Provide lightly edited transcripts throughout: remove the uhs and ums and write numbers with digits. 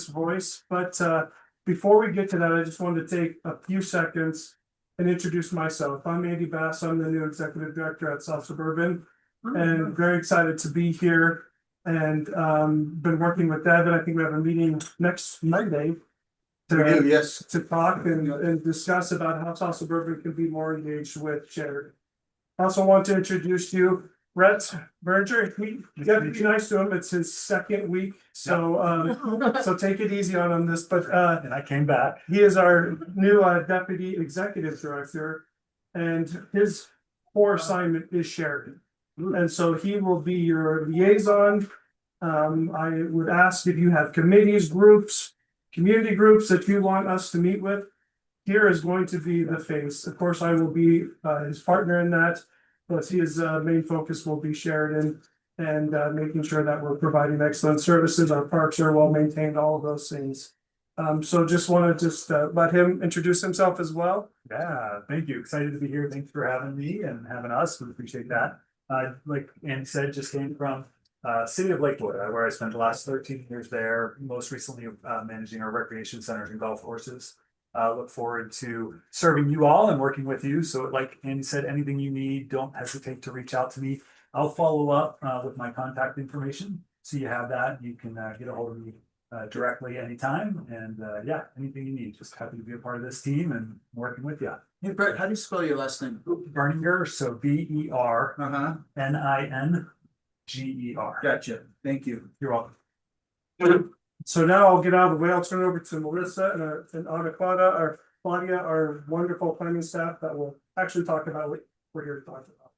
voice, but before we get to that, I just wanted to take a few seconds and introduce myself. I'm Andy Bass. I'm the new executive director at South Suburban, and very excited to be here. And been working with Devin. I think we have a meeting next Monday Yes. to talk and discuss about how South Suburban can be more engaged with charity. I also want to introduce you, Rhett Berger. You gotta be nice to him. It's his second week, so so take it easy on him this. But And I came back. he is our new deputy executive director, and his core assignment is Sheridan. And so he will be your liaison. I would ask if you have committees, groups, community groups that you want us to meet with. Here is going to be the face. Of course, I will be his partner in that, but his main focus will be Sheridan and making sure that we're providing excellent services. Our parks are well maintained, all of those things. So just want to let him introduce himself as well. Yeah, thank you. Excited to be here. Thanks for having me and having us. We appreciate that. Like Andy said, just came from city of Lakewood, where I spent the last 13 years there, most recently managing our recreation centers and golf courses. Look forward to serving you all and working with you. So like Andy said, anything you need, don't hesitate to reach out to me. I'll follow up with my contact information. So you have that. You can get a hold of me directly anytime. And yeah, anything you need. Just happy to be a part of this team and working with you. Hey Brett, how do you spell your last name? Berninger, so BERNINGER. Gotcha. Thank you. You're welcome. So now I'll get out of the way. I'll turn it over to Melissa and Anna Claudia, our wonderful planning staff that will actually talk about what we're here to talk about.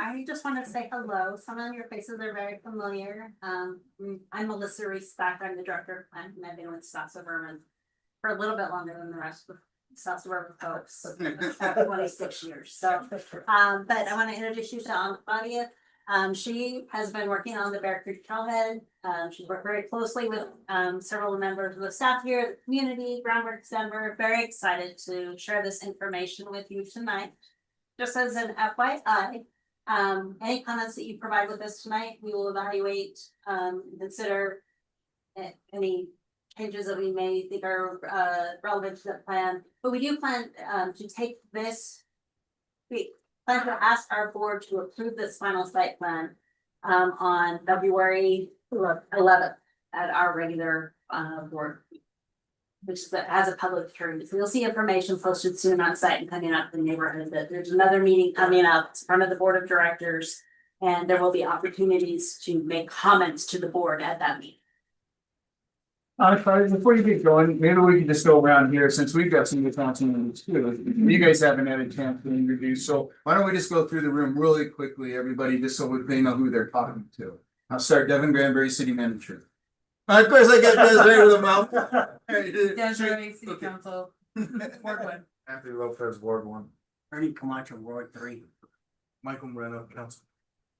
I just want to say hello. Some of your faces are very familiar. I'm Melissa Reese Stack. I'm the director of planning, and I've been with South Suburban for a little bit longer than the rest of South Suburban folks, about 26 years. So, but I want to introduce you to Anna Claudia. She has been working on the Bear Creek Trailhead. She's worked very closely with several members of the staff here, the community, Groundworks Denver. Very excited to share this information with you tonight. Just as an FYI, any comments that you provide with us tonight, we will evaluate, consider any changes that we may think are relevant to the plan. But we do plan to take this. We plan to ask our board to approve this final site plan on February 11th at our regular board, which has a public hearing. So you'll see information posted soon on site and coming up in the neighborhood that there's another meeting coming up in front of the board of directors, and there will be opportunities to make comments to the board at that meeting. Before you get going, maybe we can just go around here since we've got some good council members too. You guys haven't had a chance to introduce, so why don't we just go through the room really quickly, everybody, just so they know who they're talking to. I'll start. Devin Granberry, city manager. Of course, I got Des right with a mouth. Desiree, City Council, Ward 1. Anthony Lopez, Ward 1. Ernie Camacho, Ward 3. Michael Moreno, Council.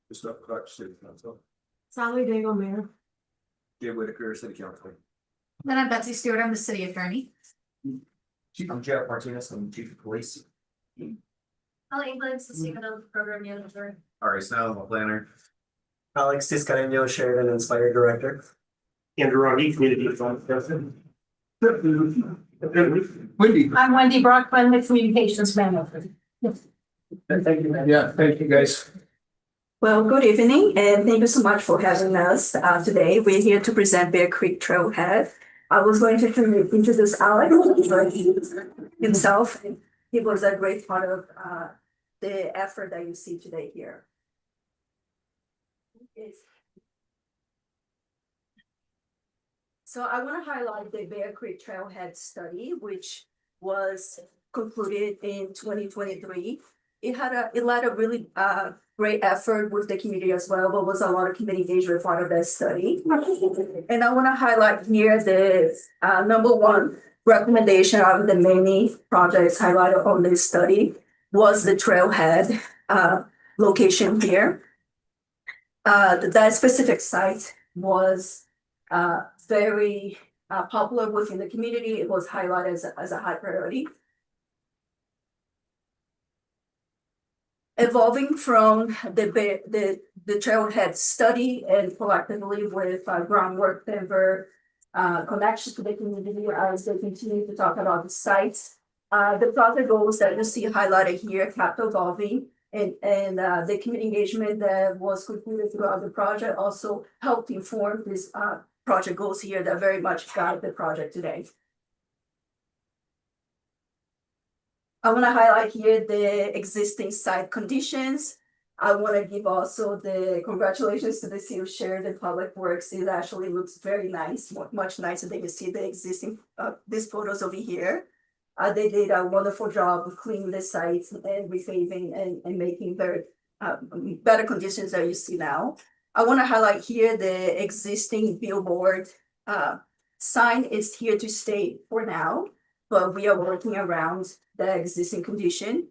Gustav Clark, City Council. Sally Daigle, Mayor. Jay Whitaker, City Council. Then I'm Betsy Stewart, I'm the city attorney. I'm Jared Martinez, I'm chief of police. Holly England's the secret of the program manager. Ari Snell, I'm a planner. Alex Tiscareno, Sheridan Inspired Director. Andrew Ronnie, community development president. Wendy. I'm Wendy Brockman, the communications manager. Thank you. Yeah, thank you guys. Well, good evening, and thank you so much for having us today. We're here to present Bear Creek Trailhead. I was going to introduce Alex himself. He was a great part of the effort that you see today here. So I want to highlight the Bear Creek Trailhead study, which was concluded in 2023. It led a really great effort with the community as well, but was a lot of community engagement part of that study. And I want to highlight here the number one recommendation of the many projects highlighted on this study was the trailhead location here. That specific site was very popular within the community. It was highlighted as a high priority. Evolving from the trailhead study and collectively with Groundwork Denver, connection to the community as they continue to talk about the sites. The project goals that you see highlighted here, capital golfing, and the community engagement that was concluded throughout the project also helped inform this project goals here that very much guide the project today. I want to highlight here the existing site conditions. I want to give also the congratulations to the city of Sheridan Public Works. It actually looks very nice, much nicer than you see the existing these photos over here. They did a wonderful job of cleaning the sites and repaving and making very better conditions that you see now. I want to highlight here the existing billboard sign is here to stay for now, but we are working around the existing condition.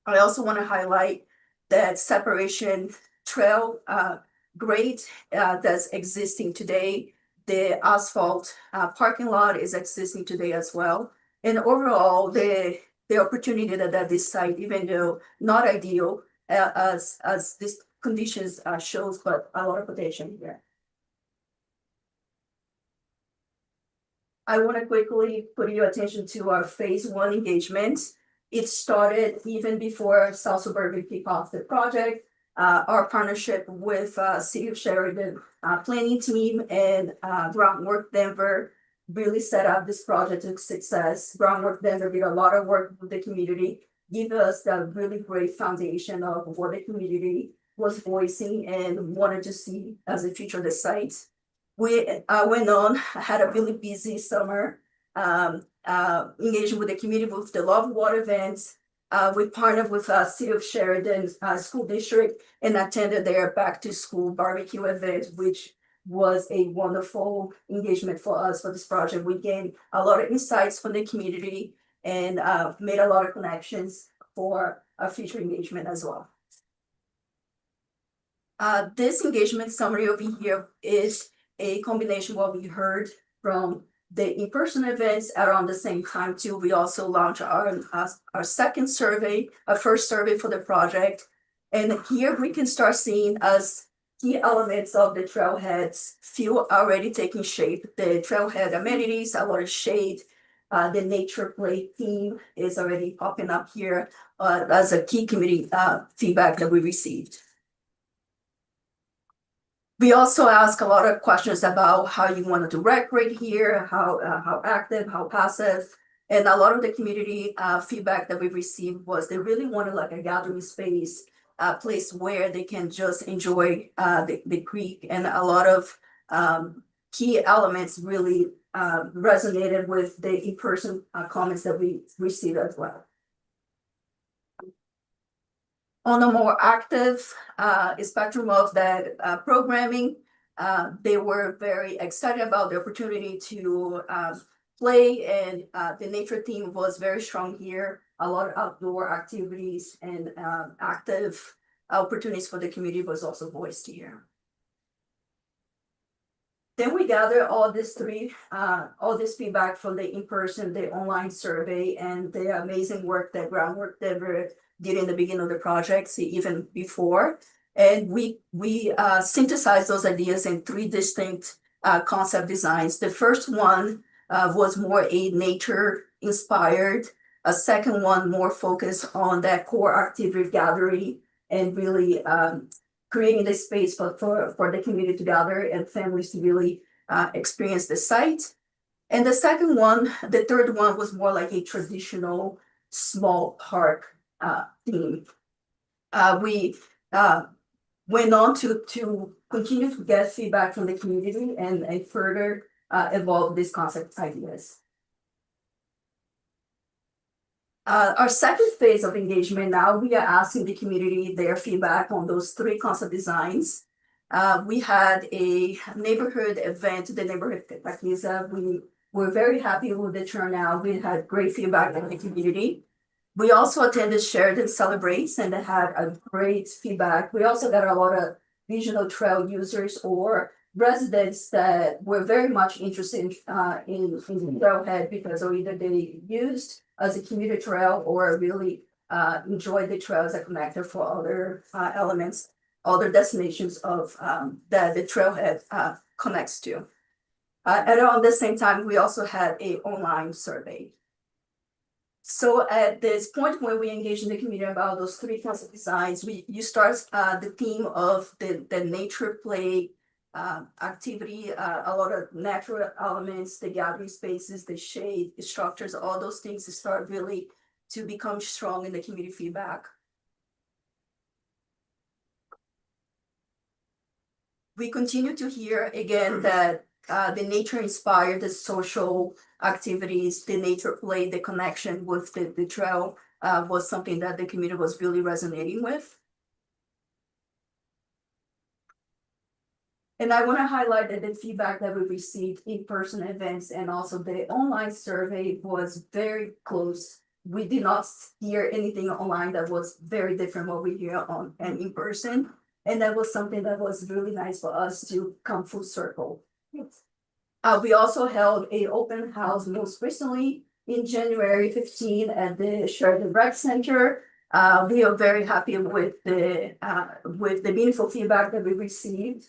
I also want to highlight that separation trail grade that's existing today. The asphalt parking lot is existing today as well. And overall, the opportunity that this site, even though not ideal as these conditions shows, but a lot of potential here. I want to quickly put your attention to our phase 1 engagement. It started even before South Suburban kicked off the project. Our partnership with City of Sheridan planning team and Groundwork Denver really set up this project to success. Groundwork Denver did a lot of work with the community, give us that really great foundation of what the community was voicing and wanted to see as a future of the site. We went on, had a really busy summer, engaging with the community with the Love Water events. We partnered with City of Sheridan School District and attended their back to school barbecue event, which was a wonderful engagement for us for this project. We gained a lot of insights from the community and made a lot of connections for a future engagement as well. This engagement summary over here is a combination of what we heard from the in-person events around the same time too. We also launched our second survey, our first survey for the project. And here we can start seeing as key elements of the trailheads feel already taking shape. The trailhead amenities, a lot of shade, the nature play theme is already popping up here as a key community feedback that we received. We also ask a lot of questions about how you wanted to recreate here, how active, how passive. And a lot of the community feedback that we received was they really wanted like a gathering space, a place where they can just enjoy the creek. And a lot of key elements really resonated with the in-person comments that we received as well. On a more active spectrum of that programming, they were very excited about the opportunity to play, and the nature theme was very strong here. A lot of outdoor activities and active opportunities for the community was also voiced here. Then we gather all this feedback from the in-person, the online survey, and the amazing work that Groundwork Denver did in the beginning of the project, even before. And we synthesized those ideas in 3 distinct concept designs. The first one was more a nature inspired. A second one more focused on that core activity gathering and really creating the space for the community to gather and families to really experience the site. And the second one, the third one was more like a traditional small park theme. We went on to continue to get feedback from the community and further evolve these concept ideas. Our second phase of engagement now, we are asking the community their feedback on those 3 concept designs. We had a neighborhood event, the neighborhood Taquiza. We were very happy with the turnout. We had great feedback from the community. We also attended Sheridan Celebrates and they had a great feedback. We also got a lot of regional trail users or residents that were very much interested in the trailhead because either they used as a commuter trail or really enjoyed the trail as a connector for other elements, other destinations of that the trailhead connects to. And around the same time, we also had a online survey. So at this point, when we engage in the community about those three concept designs, you start the theme of the nature play activity, a lot of natural elements, the gathering spaces, the shade, the structures, all those things start really to become strong in the community feedback. We continue to hear again that the nature inspired the social activities, the nature play, the connection with the trail was something that the community was really resonating with. And I want to highlight that the feedback that we received in person events and also the online survey was very close. We did not hear anything online that was very different what we hear on and in person. And that was something that was really nice for us to come full circle. We also held a open house most recently in January 15 at the Sheridan Rec Center. We are very happy with the meaningful feedback that we received.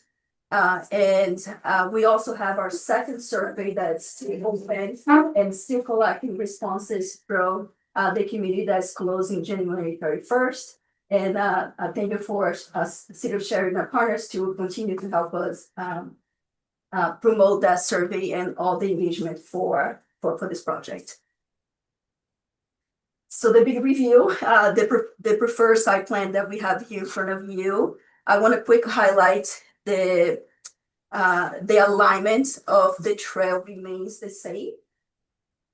And we also have our second survey that's still open and still collecting responses from the community that's closing January 31st. And thank you for City of Sheridan partners to continue to help us promote that survey and all the engagement for this project. So the big review, the preferred site plan that we have here in front of you. I want to quick highlight the alignment of the trail remains the same.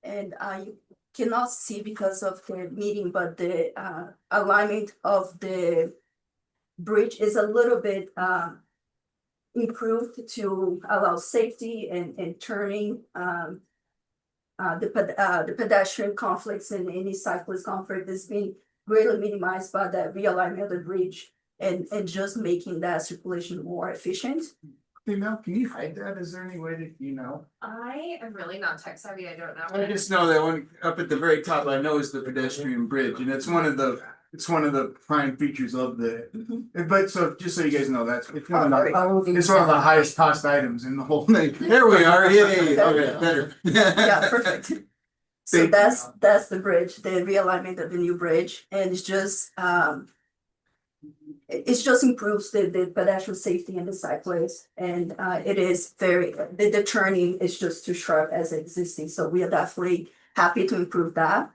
And you cannot see because of the meeting, but the alignment of the bridge is a little bit improved to allow safety and turning the pedestrian conflicts and any cyclist conflict has been greatly minimized by the realignment of the bridge and just making that circulation more efficient. Hey Mel, can you hide that? Is there any way that you know? I am really not tech savvy, I don't know. I just know that one up at the very top, I know is the pedestrian bridge, and it's one of the prime features of the. But so just so you guys know, it's one of the highest cost items in the whole thing. There we are. Yay. Okay, better. Yeah, perfect. So Thank you. that's the bridge, the realignment of the new bridge, and it's just improves the pedestrian safety and the cyclists, and it is very the turning is just too sharp as existing, so we are definitely happy to improve that.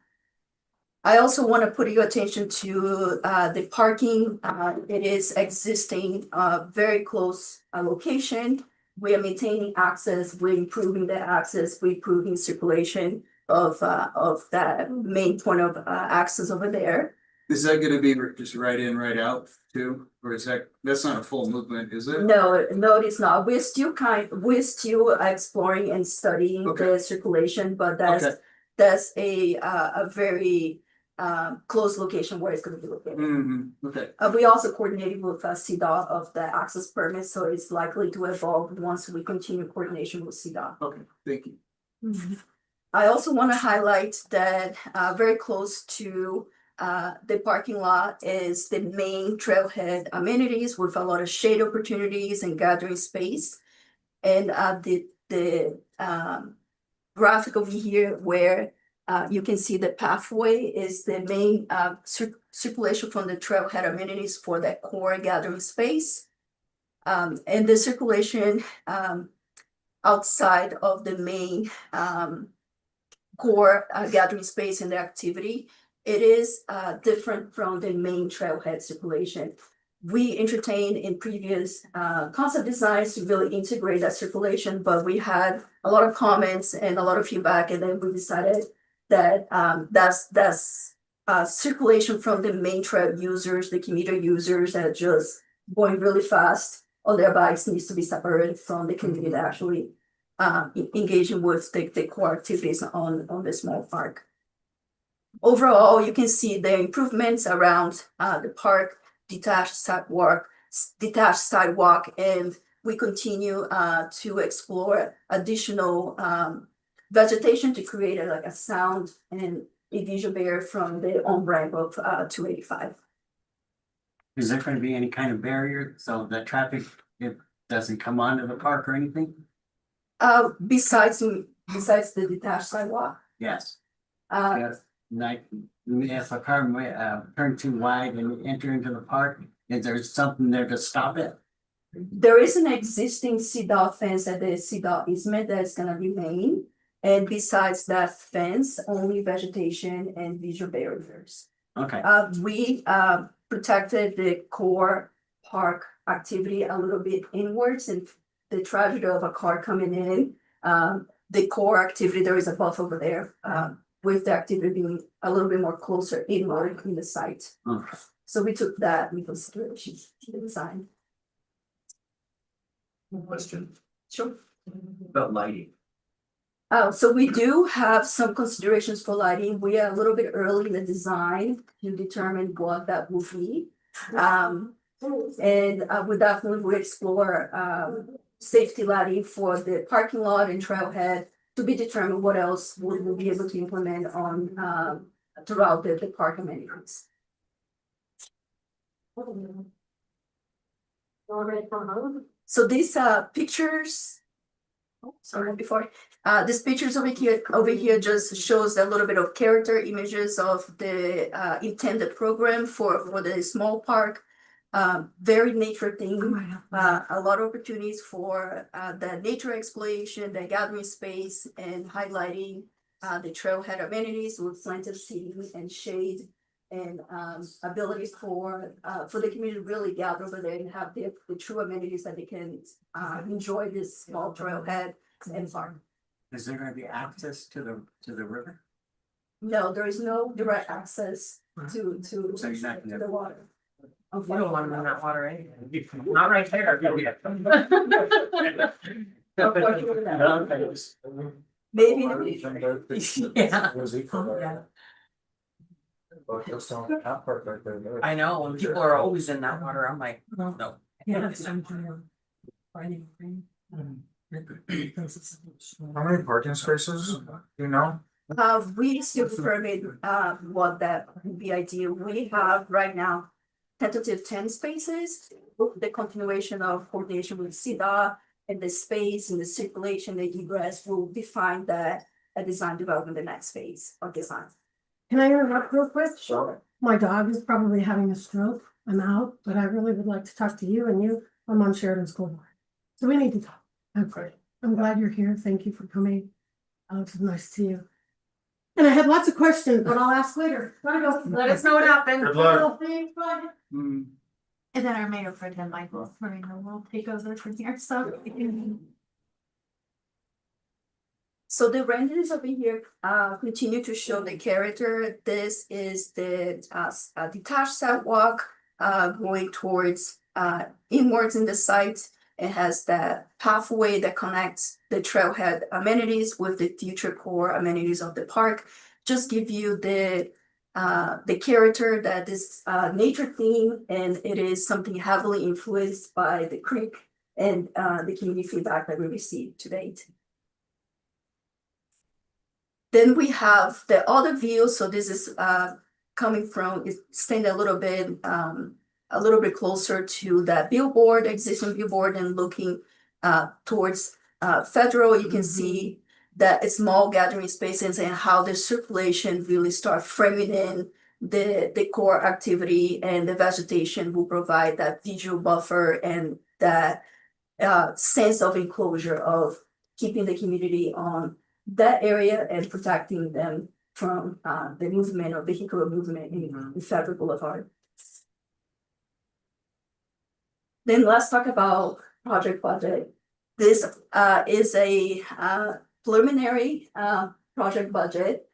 I also want to put your attention to the parking. It is existing very close location. We are maintaining access, we're improving the access, we're improving circulation of that main point of access over there. Is that gonna be just right in, right out too? Or is that's not a full movement, is it? No, it's not. We're still exploring and studying Okay. the circulation, but Okay. that's a very close location where it's gonna be located. Okay. We also coordinated with CDOT of the access permit, so it's likely to evolve once we continue coordination with CDOT. Okay, thank you. I also want to highlight that very close to the parking lot is the main trailhead amenities with a lot of shade opportunities and gathering space. And the graphic over here where you can see the pathway is the main circulation from the trailhead amenities for that core gathering space. And the circulation outside of the main core gathering space in the activity, it is different from the main trailhead circulation. We entertained in previous concept designs to really integrate that circulation, but we had a lot of comments and a lot of feedback, and then we decided that that's circulation from the main trail users, the commuter users that are just going really fast on their bikes needs to be separated from the community that actually engaging with the core activities on the small park. Overall, you can see the improvements around the park, detached sidewalk, and we continue to explore additional vegetation to create a sound and a visual barrier from the on-ramp of 285. Is there going to be any kind of barrier so that traffic it doesn't come onto the park or anything? Besides the detached sidewalk, Yes. uh, Yes. Like, if a car turn too wide and enter into the park, is there something there to stop it? there is an existing CDOT fence at the CDOT easement that's gonna remain. And besides that fence, only vegetation and visual barriers. Okay, We protected the core park activity a little bit inwards and the tragedy of a car coming in. The core activity, there is a buffer over there, with the activity being a little bit more closer inward in the site. okay. So we took that into consideration to the design. Question Sure. about lighting. So we do have some considerations for lighting. We are a little bit early in the design to determine what that will be. And we definitely will explore safety lighting for the parking lot and trailhead to be determined what else we will be able to implement on throughout the park amenities. So these pictures. Oh, sorry, before, these pictures over here just shows a little bit of character images of the intended program for the small park. Very nature theme, a lot of opportunities for the nature exploration, the gathering space and highlighting the trailhead amenities with plenty of seating and shade. And abilities for the community to really gather over there and have the true amenities that they can enjoy this small trailhead and farm. Is there gonna be access to the river? No, there is no direct access to So you're not gonna- the water. You don't want them in that water, eh? Not right there. Unfortunately, no. Maybe in the future. Yeah. I know, when people are always in that water, I'm like, no. How many parking spaces, do you know? We still determine what that would be ideal. We have right now tentative 10 spaces. The continuation of coordination with CDOT and the space and the circulation, the egress will define that a design development, the next phase of design. Can I interrupt real quick? Sure. My dog is probably having a stroke. I'm out, but I really would like to talk to you and you. I'm on Sheridan School Board. So we need to talk. Okay. I'm glad you're here. Thank you for coming. It's nice to see you. And I have lots of questions, but I'll ask later. Gotta go. Let us know what happened. Good luck. Thanks, bye. Hmm. And then our mayor pro tem Michael Marino will take over from here, so. So the renders over here continue to show the character. This is the detached sidewalk going towards inwards in the site. It has that pathway that connects the trailhead amenities with the future core amenities of the park. Just give you the character that is nature theme, and it is something heavily influenced by the creek and the community feedback that we received to date. Then we have the other view, so this is coming from, it's standing a little bit closer to that billboard, existing billboard, and looking towards Federal. You can see that small gathering spaces and how the circulation really start framing in the core activity, and the vegetation will provide that visual buffer and that sense of enclosure of keeping the community on that area and protecting them from the movement or vehicular movement in Federal Boulevard. Then let's talk about project budget. This is a preliminary project budget.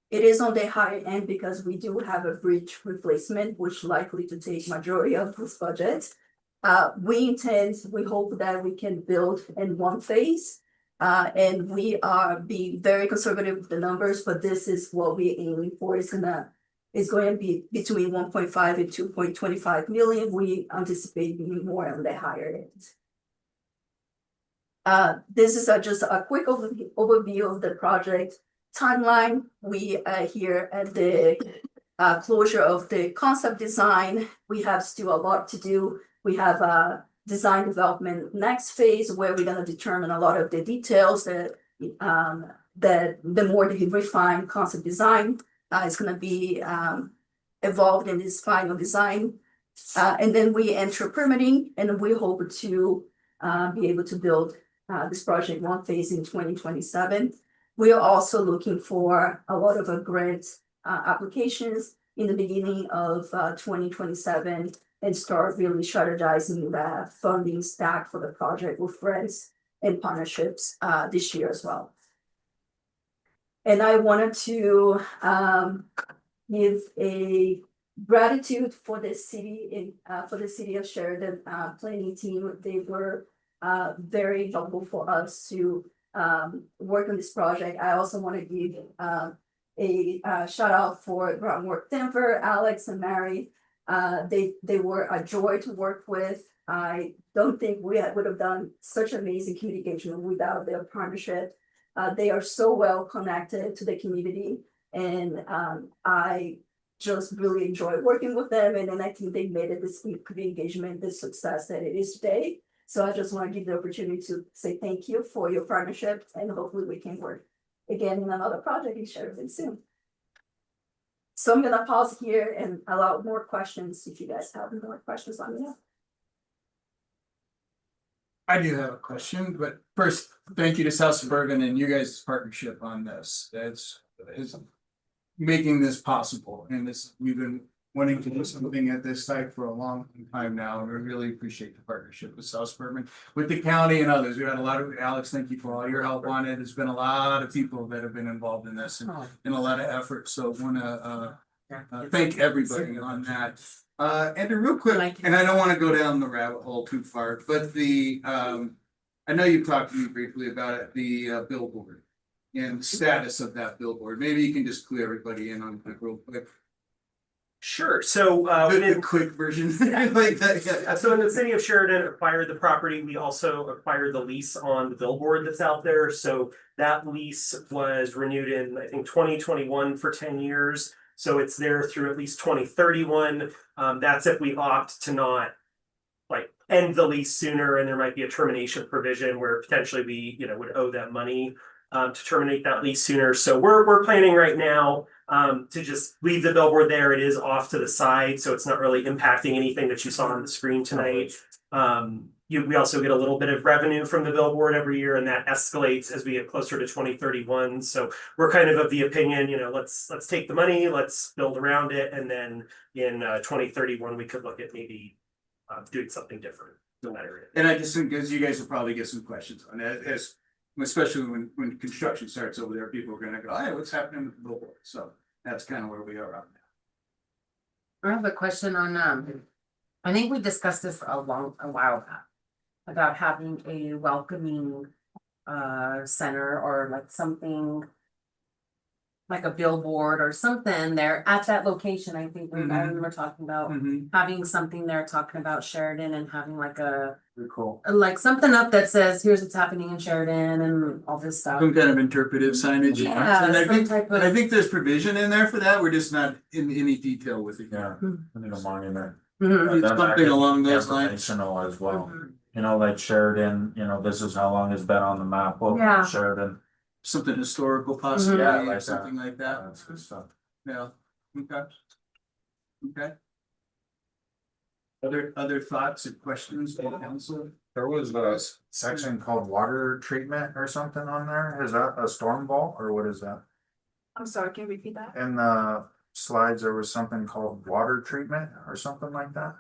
It is on the higher end because we do have a bridge replacement, which likely to take majority of this budget. We hope that we can build in one phase. And we are being very conservative with the numbers, but this is what we're aiming for. It's going to be between 1.5 and 2.25 million. We anticipate being more on the higher end. This is just a quick overview of the project timeline. We are here at the closure of the concept design. We have still a lot to do. We have design development next phase where we're gonna determine a lot of the details that that the more that he refine concept design is gonna be evolved in this final design. And then we enter permitting and we hope to be able to build this project one phase in 2027. We are also looking for a lot of grant applications in the beginning of 2027 and start really strategizing the funding stack for the project with friends and partnerships this year as well. And I wanted to give a gratitude for the city for the city of Sheridan planning team. They were very helpful for us to work on this project. I also want to give a shout out for Groundwork Denver, Alex and Mary. They were a joy to work with. I don't think we would have done such amazing communication without their partnership. They are so well connected to the community, and I just really enjoy working with them. And then I think they made it this engagement, this success that it is today. So I just want to give the opportunity to say thank you for your partnership, and hopefully we can work again in another project in Sheridan soon. So I'm gonna pause here and allow more questions if you guys have more questions on that. I do have a question, but first, thank you to South Suburban and you guys' partnership on this. That's is making this possible, and this, we've been wanting to do something at this site for a long time now, and we really appreciate the partnership with South Suburban, with the county and others. We had a lot of, Alex, thank you for all your help on it. There's been a lot of people that have been involved in this and a lot of effort, so wanna thank everybody on that. And real quick, and I don't wanna go down the rabbit hole too far, but the I know you talked to me briefly about it, the billboard and status of that billboard. Maybe you can just clue everybody in on that real quick. Sure, so The quick version, like that, yeah. so when the city of Sheridan acquired the property, we also acquired the lease on the billboard that's out there. So that lease was renewed in, I think, 2021 for 10 years. So it's there through at least 2031. That's if we opt to not like end the lease sooner, and there might be a termination provision where potentially we, would owe them money to terminate that lease sooner. So we're planning right now to just leave the billboard there. It is off to the side, so it's not really impacting anything that you saw on the screen tonight. We also get a little bit of revenue from the billboard every year, and that escalates as we get closer to 2031. So we're kind of the opinion, let's take the money, let's build around it, and then in 2031 we could look at maybe doing something different in that area. And I just think, because you guys will probably get some questions on it, especially when construction starts over there, people are gonna go, hey, what's happening with the billboard? So that's kind of where we are on that. I have a question on, I think we discussed this a while back. About having a welcoming center or like something. Like a billboard or something there at that location. I think I remember talking about having something there, talking about Sheridan and having like Cool. like something up that says, here's what's happening in Sheridan and all this stuff. Some kind of interpretive signage. Yeah, And some type of- I think there's provision in there for that. We're just not in any detail with it. Yeah, I need a monument. Mhm. It's something along those lines. Informational as well, Mhm. like Sheridan, this is how long it's been on the map, well, Yeah. Sheridan. Something historical possibly, Yeah, or like something like that. That's good stuff. Yeah, okay. Okay. Other thoughts and questions for council? There was a section called water treatment or something on there, is that a storm vault or what is that? I'm sorry, can you repeat that? In the slides, there was something called water treatment or something like that?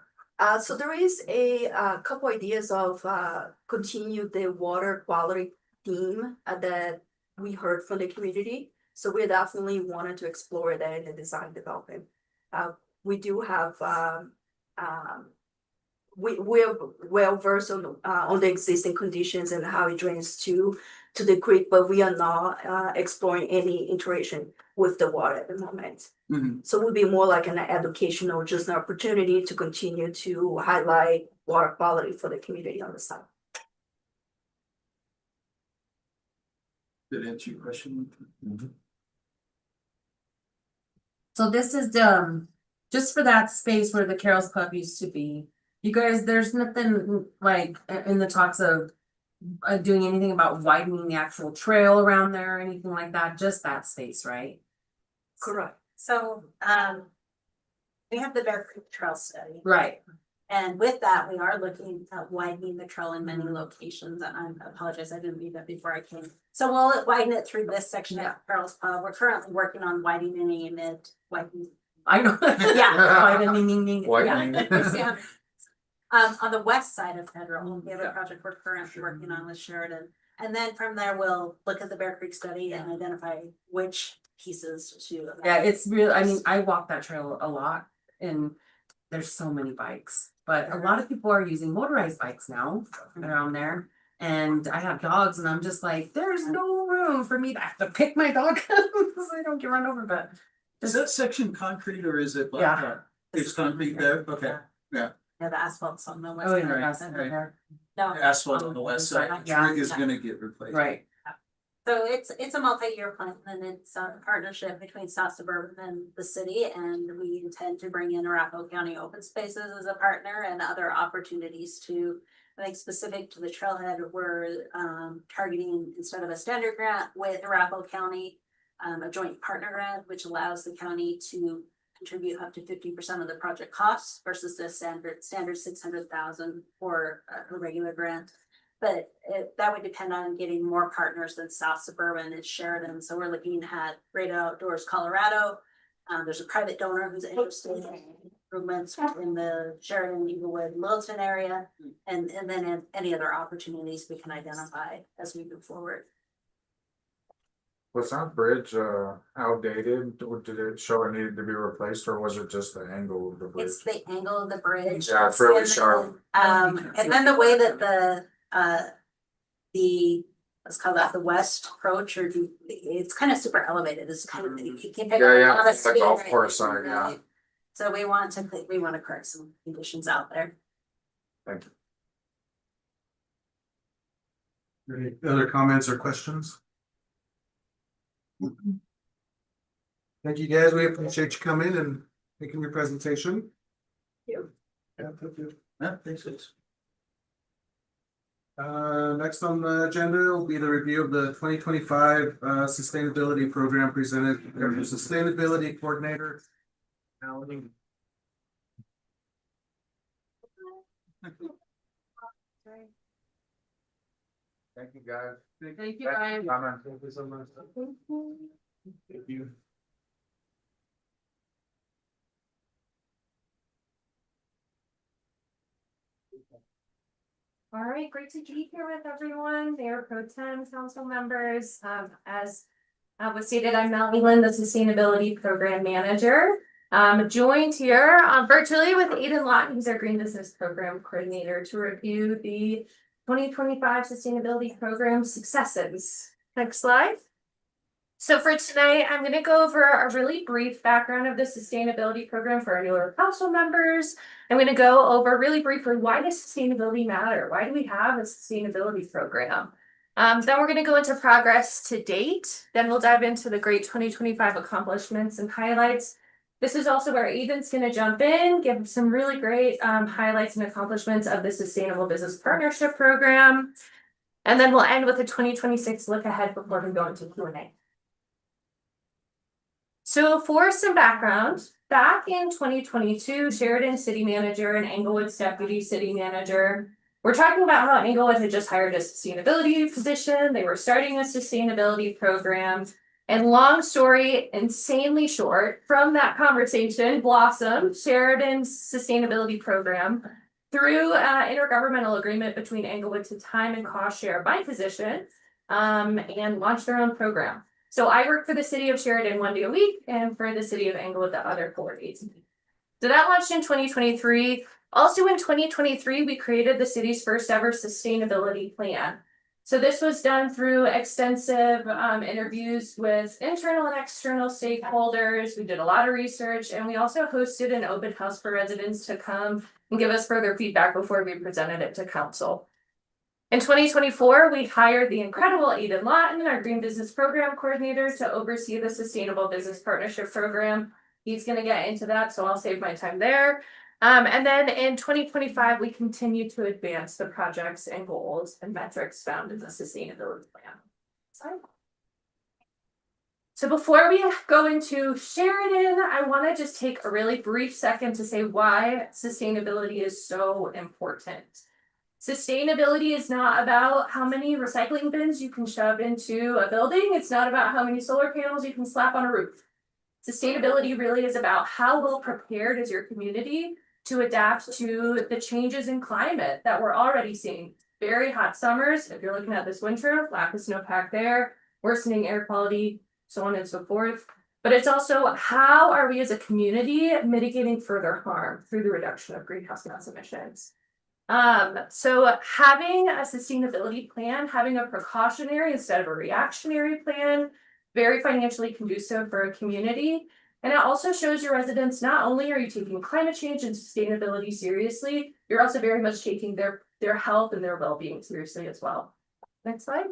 So there is a couple ideas of continue the water quality theme that we heard from the community. So we definitely wanted to explore that in the design development. We do have we're well versed on the existing conditions and how it drains to the creek, but we are not exploring any interaction with the water at the moment. So it would be more like an educational, just an opportunity to continue to highlight water quality for the community on the site. Did that answer your question? So this is just for that space where the Carol's Club used to be. You guys, there's nothing like in the talks of doing anything about widening the actual trail around there or anything like that, just that space, right? Correct. So, we have the Bear Creek Trail study. Right. And with that, we are looking at widening the trail in many locations, and I apologize, I didn't read that before I came. So we'll widen it through this section of Pearls Pub. We're currently working on widening it, widening. I know. Yeah. Widening. Widening. Yeah. On the west side of Federal, we have a project we're currently working on with Sheridan. And then from there, we'll look at the Bear Creek study and identify which pieces to. Yeah, it's real, I mean, I walk that trail a lot and there's so many bikes. But a lot of people are using motorized bikes now around there. And I have dogs and I'm just like, there's no room for me to have to pick my dog up so I don't get run over, but. Is that section concrete or is it? Yeah. It's concrete there, okay. Yeah, the asphalt's on the west. Oh, side. yeah, that's there. No. Asphalt on the west side, the Yeah. trig is gonna get replaced. Right. So it's a multi-year plan, and it's a partnership between South Suburban and the city, and we intend to bring in Arapahoe County Open Spaces as a partner and other opportunities to. I think specific to the trailhead, we're targeting, instead of a standard grant with Arapahoe County, a joint partner grant, which allows the county to contribute up to 50% of the project costs versus the standard 600,000 for a regular grant. But that would depend on getting more partners than South Suburban and Sheridan. So we're looking at Great Outdoors Colorado. There's a private donor who's interested in improvements in the Sheridan, Eaglewood, Littleton area. And then any other opportunities we can identify as we move forward. Was that bridge outdated, or did it show it needed to be replaced, or was it just the angle of the bridge? It's the angle of the bridge. Yeah, it's really And then, sharp. And then the way that let's call that the west approach, or it's kind of super elevated, it's kind of, you can pick up Yeah, on the it's the speed golf right course there, side, yeah. right? So we want to correct some conditions out there. Thank you. Any other comments or questions? Thank you, guys. We appreciate you coming and making your presentation. Thank you. Yeah, thank you. Yeah, thanks. Next on the agenda will be the review of the 2025 sustainability program presented by the sustainability coordinator. Alan. Thank you, guys. Thank you, guys. Thank you so much. Thank you. All right, great to be here with everyone, Mayor Pro Tem, council members. As was stated, I'm Melanie Lynn, the Sustainability Program Manager. Joined here virtually with Aiden Lawton, who's our Green Business Program Coordinator, to review the 2025 Sustainability Program successes. Next slide. So for tonight, I'm going to go over a really brief background of the sustainability program for our newer council members. I'm going to go over really briefly, why does sustainability matter? Why do we have a sustainability program? Then we're going to go into progress to date. Then we'll dive into the great 2025 accomplishments and highlights. This is also where Aiden's going to jump in, give some really great highlights and accomplishments of the Sustainable Business Partnership Program. And then we'll end with a 2026 look ahead before we go into Q&A. So for some background, back in 2022, Sheridan City Manager and Englewood's Deputy City Manager were talking about how Englewood had just hired a sustainability position. They were starting a sustainability program. And long story, insanely short, from that conversation blossomed Sheridan's sustainability program through intergovernmental agreement between Englewood to time and cost share my position and launched their own program. So I work for the city of Sheridan 1 day a week and for the city of Englewood the other 4 days. So that launched in 2023. Also in 2023, we created the city's first ever sustainability plan. So this was done through extensive interviews with internal and external stakeholders. We did a lot of research and we also hosted an open house for residents to come and give us further feedback before we presented it to council. In 2024, we hired the incredible Aiden Lawton, our Green Business Program Coordinator, to oversee the Sustainable Business Partnership Program. He's going to get into that, so I'll save my time there. And then in 2025, we continue to advance the projects and goals and metrics found in the sustainability plan. Sorry. So before we go into Sheridan, I want to just take a really brief second to say why sustainability is so important. Sustainability is not about how many recycling bins you can shove into a building. It's not about how many solar panels you can slap on a roof. Sustainability really is about how well prepared is your community to adapt to the changes in climate that we're already seeing. Very hot summers, if you're looking at this winter, lack of snowpack there, worsening air quality, so on and so forth. But it's also how are we as a community mitigating further harm through the reduction of greenhouse gas emissions. So having a sustainability plan, having a precautionary instead of a reactionary plan, very financially conducive for a community. And it also shows your residents, not only are you taking climate change and sustainability seriously, you're also very much taking their health and their well-being seriously as well. Next slide.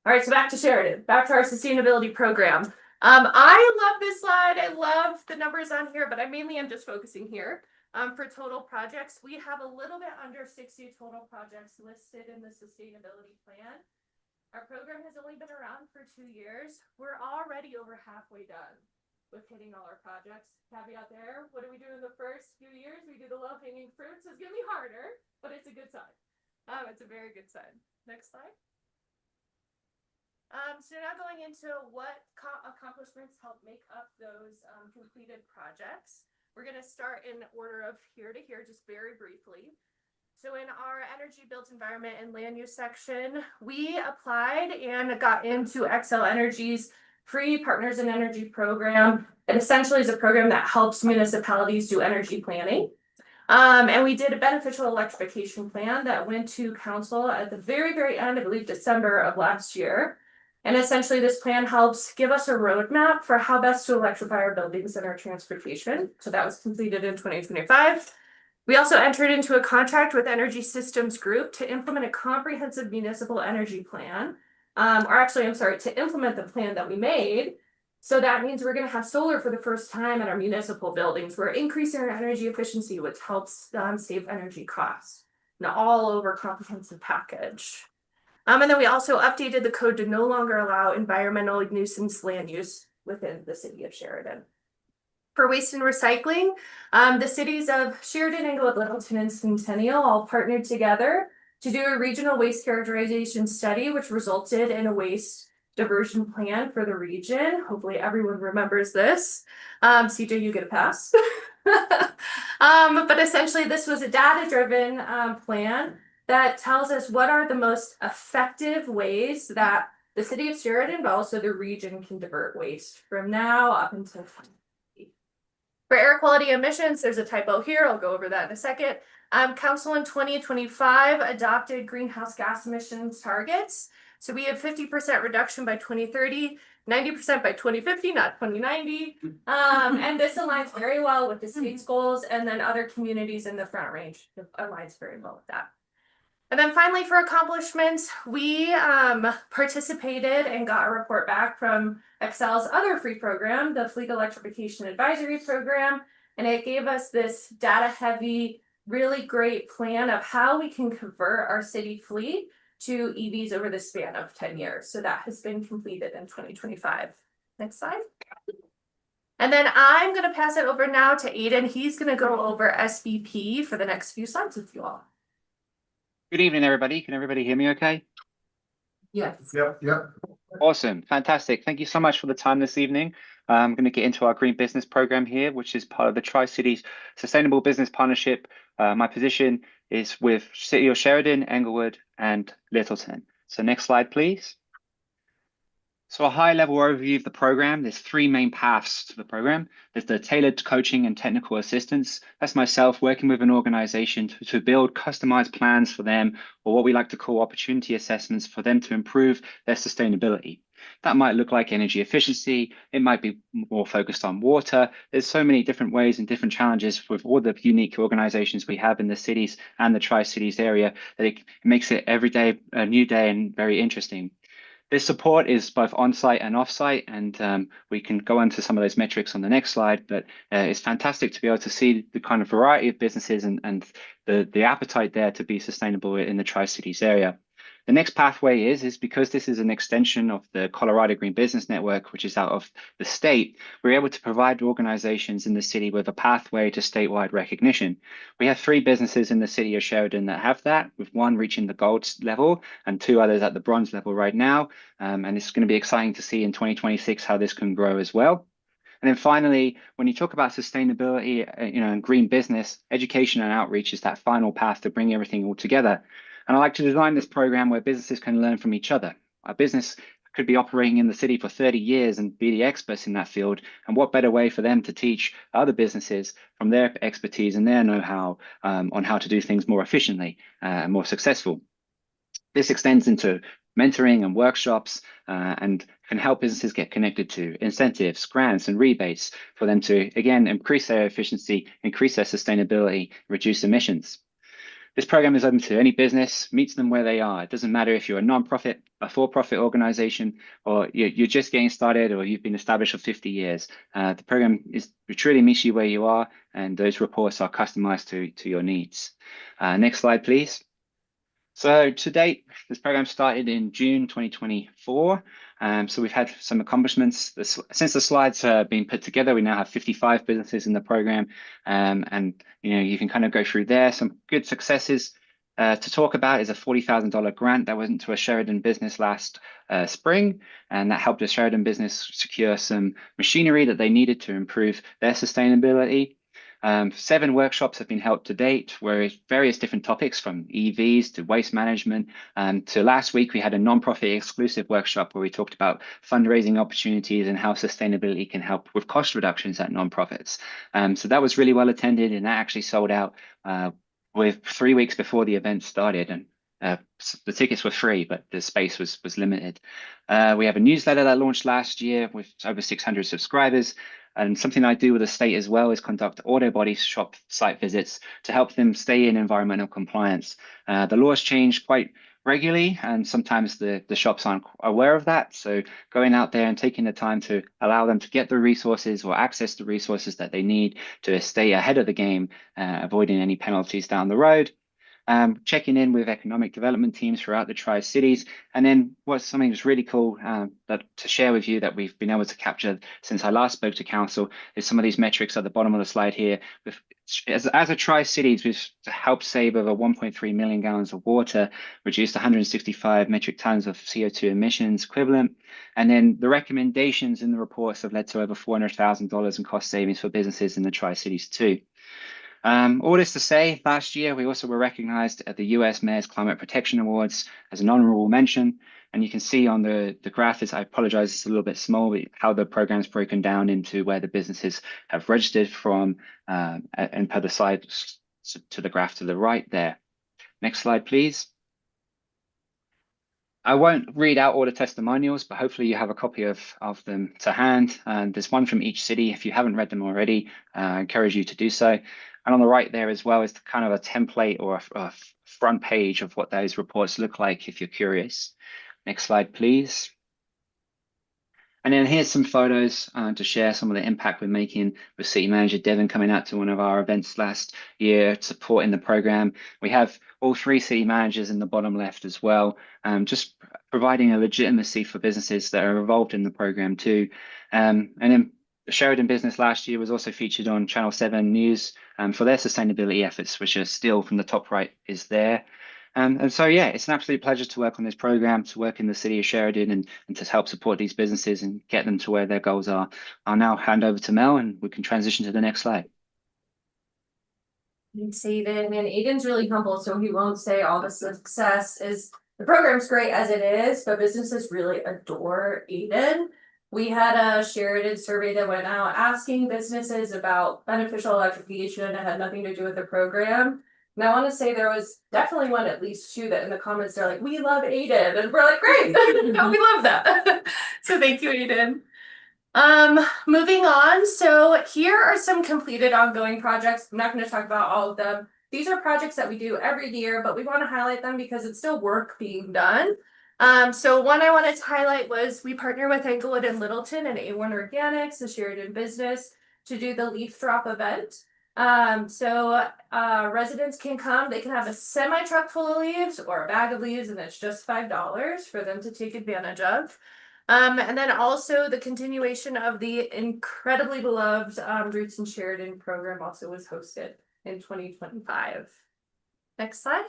All right, so back to Sheridan, back to our sustainability program. I love this slide. I love the numbers on here, but I mainly am just focusing here. For total projects, we have a little bit under 60 total projects listed in the sustainability plan. Our program has only been around for 2 years. We're already over halfway done with hitting all our projects. Caveat there, what do we do in the first few years? We do the low-hanging fruits. It's gonna be harder, but it's a good sign. It's a very good sign. Next slide. So now going into what accomplishments help make up those completed projects. We're going to start in order of here to here, just very briefly. So in our energy, built environment, and land use section, we applied and got into Xcel Energy's free Partners in Energy program. It essentially is a program that helps municipalities do energy planning. And we did a beneficial electrification plan that went to council at the very, very end, I believe December of last year. And essentially this plan helps give us a roadmap for how best to electrify our buildings and our transportation. So that was completed in 2025. We also entered into a contract with Energy Systems Group to implement a comprehensive municipal energy plan. To implement the plan that we made. So that means we're going to have solar for the first time at our municipal buildings. We're increasing our energy efficiency, which helps save energy costs. An all over comprehensive package. And then we also updated the code to no longer allow environmental nuisance land use within the city of Sheridan. For waste and recycling, the cities of Sheridan, Englewood, Littleton, and Centennial all partnered together to do a regional waste characterization study, which resulted in a waste diversion plan for the region. Hopefully everyone remembers this. CJ, you get a pass. But essentially this was a data-driven plan that tells us what are the most effective ways that the city of Sheridan, but also the region can divert waste from now up until 2050. For air quality emissions, there's a typo here. I'll go over that in a second. Council in 2025 adopted greenhouse gas emissions targets. So we have 50% reduction by 2030, 90% by 2050, not 2090. And this aligns very well with the state's goals, and then other communities in the Front Range aligns very well with that. And then finally, for accomplishments, we participated and got a report back from Xcel's other free program, the Fleet Electrification Advisory Program. And it gave us this data-heavy, really great plan of how we can convert our city fleet to EVs over the span of 10 years. So that has been completed in 2025. Next slide. And then I'm going to pass it over now to Aiden. He's going to go over SVP for the next few slides with you all. Good evening, everybody. Can everybody hear me okay? Yes. Yep. Awesome. Fantastic. Thank you so much for the time this evening. I'm going to get into our green business program here, which is part of the Tri-Cities Sustainable Business Partnership. My position is with City of Sheridan, Englewood, and Littleton. So next slide, please. So a high-level overview of the program. There's 3 main paths to the program. There's the tailored coaching and technical assistance. That's myself working with an organization to build customized plans for them, or what we like to call opportunity assessments for them to improve their sustainability. That might look like energy efficiency. It might be more focused on water. There's so many different ways and different challenges with all the unique organizations we have in the cities and the Tri-Cities area that it makes it every day a new day and very interesting. This support is both on-site and off-site, and we can go into some of those metrics on the next slide, but it's fantastic to be able to see the kind of variety of businesses and the appetite there to be sustainable in the Tri-Cities area. The next pathway is because this is an extension of the Colorado Green Business Network, which is out of the state, we're able to provide organizations in the city with a pathway to statewide recognition. We have 3 businesses in the city of Sheridan that have that, with 1 reaching the gold level and 2 others at the bronze level right now. And it's going to be exciting to see in 2026 how this can grow as well. And then finally, when you talk about sustainability, and green business, education and outreach is that final path to bring everything all together. And I like to design this program where businesses can learn from each other. A business could be operating in the city for 30 years and be the experts in that field. And what better way for them to teach other businesses from their expertise and their know-how on how to do things more efficiently and more successful. This extends into mentoring and workshops and can help businesses get connected to incentives, grants, and rebates for them to, again, increase their efficiency, increase their sustainability, reduce emissions. This program is open to any business, meets them where they are. It doesn't matter if you're a nonprofit, a for-profit organization, or you're just getting started, or you've been established for 50 years. The program truly meets you where you are, and those reports are customized to your needs. Next slide, please. So to date, this program started in June 2024. So we've had some accomplishments. Since the slides have been put together, we now have 55 businesses in the program. And you can kind of go through there. Some good successes to talk about is a $40,000 grant that went to a Sheridan business last spring. And that helped a Sheridan business secure some machinery that they needed to improve their sustainability. 7 workshops have been held to date, where various different topics from EVs to waste management. To last week, we had a nonprofit exclusive workshop where we talked about fundraising opportunities and how sustainability can help with cost reductions at nonprofits. So that was really well attended, and that actually sold out with 3 weeks before the event started. And the tickets were free, but the space was limited. We have a newsletter that launched last year with over 600 subscribers. And something I do with the state as well is conduct auto body shop site visits to help them stay in environmental compliance. The laws change quite regularly, and sometimes the shops aren't aware of that. So going out there and taking the time to allow them to get the resources or access the resources that they need to stay ahead of the game, avoiding any penalties down the road. Checking in with economic development teams throughout the Tri-Cities. And then what's something that's really cool to share with you that we've been able to capture since I last spoke to council is some of these metrics at the bottom of the slide here. As a Tri-Cities, we've helped save over 1.3 million gallons of water, reduced 165 metric tons of CO2 emissions equivalent. And then the recommendations in the reports have led to over $400,000 in cost savings for businesses in the Tri-Cities too. All this to say, last year we also were recognized at the US Mayor's Climate Protection Awards as an honorable mention. And you can see on the graph, I apologize, it's a little bit small, but how the program's broken down into where the businesses have registered from and per the slide to the graph to the right there. Next slide, please. I won't read out all the testimonials, but hopefully you have a copy of them to hand. And there's one from each city. If you haven't read them already, I encourage you to do so. And on the right there as well is kind of a template or a front page of what those reports look like if you're curious. Next slide, please. And then here's some photos to share some of the impact we're making with City Manager Devon coming out to one of our events last year, supporting the program. We have all 3 city managers in the bottom left as well, just providing a legitimacy for businesses that are involved in the program too. And then Sheridan Business last year was also featured on Channel 7 News for their sustainability efforts, which are still from the top right is there. And so, yeah, it's an absolute pleasure to work on this program, to work in the city of Sheridan and to help support these businesses and get them to where their goals are. I'll now hand over to Mel and we can transition to the next slide. Thanks, Aiden. And Aiden's really humble, so he won't say all the success is, the program's great as it is, but businesses really adore Aiden. We had a Sheridan survey that went out asking businesses about beneficial electrification. It had nothing to do with the program. And I want to say there was definitely one, at least 2, that in the comments they're like, we love Aiden. And we're like, great, we love that. So thank you, Aiden. Moving on. So here are some completed ongoing projects. I'm not going to talk about all of them. These are projects that we do every year, but we want to highlight them because it's still work being done. So one I wanted to highlight was we partner with Englewood and Littleton and A1 Organics, a Sheridan business, to do the leaf drop event. Residents can come, they can have a semi truck full of leaves or a bag of leaves, and it's just $5 for them to take advantage of. And then also the continuation of the incredibly beloved Roots in Sheridan program also was hosted in 2025. Next slide.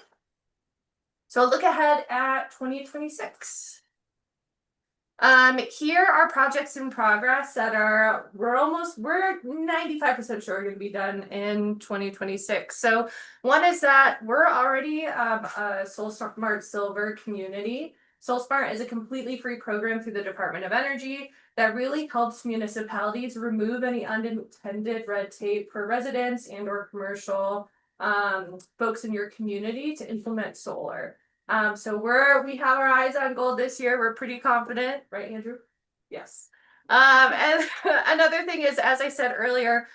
So look ahead at 2026. Here are projects in progress that we're 95% sure are going to be done in 2026. So one is that we're already a SoulSmart Silver community. SoulSmart is a completely free program through the Department of Energy that really helps municipalities remove any unintended red tape for residents and or commercial folks in your community to implement solar. So we have our eyes on gold this year. We're pretty confident, right, Andrew? Yes. And another thing is, as I said earlier,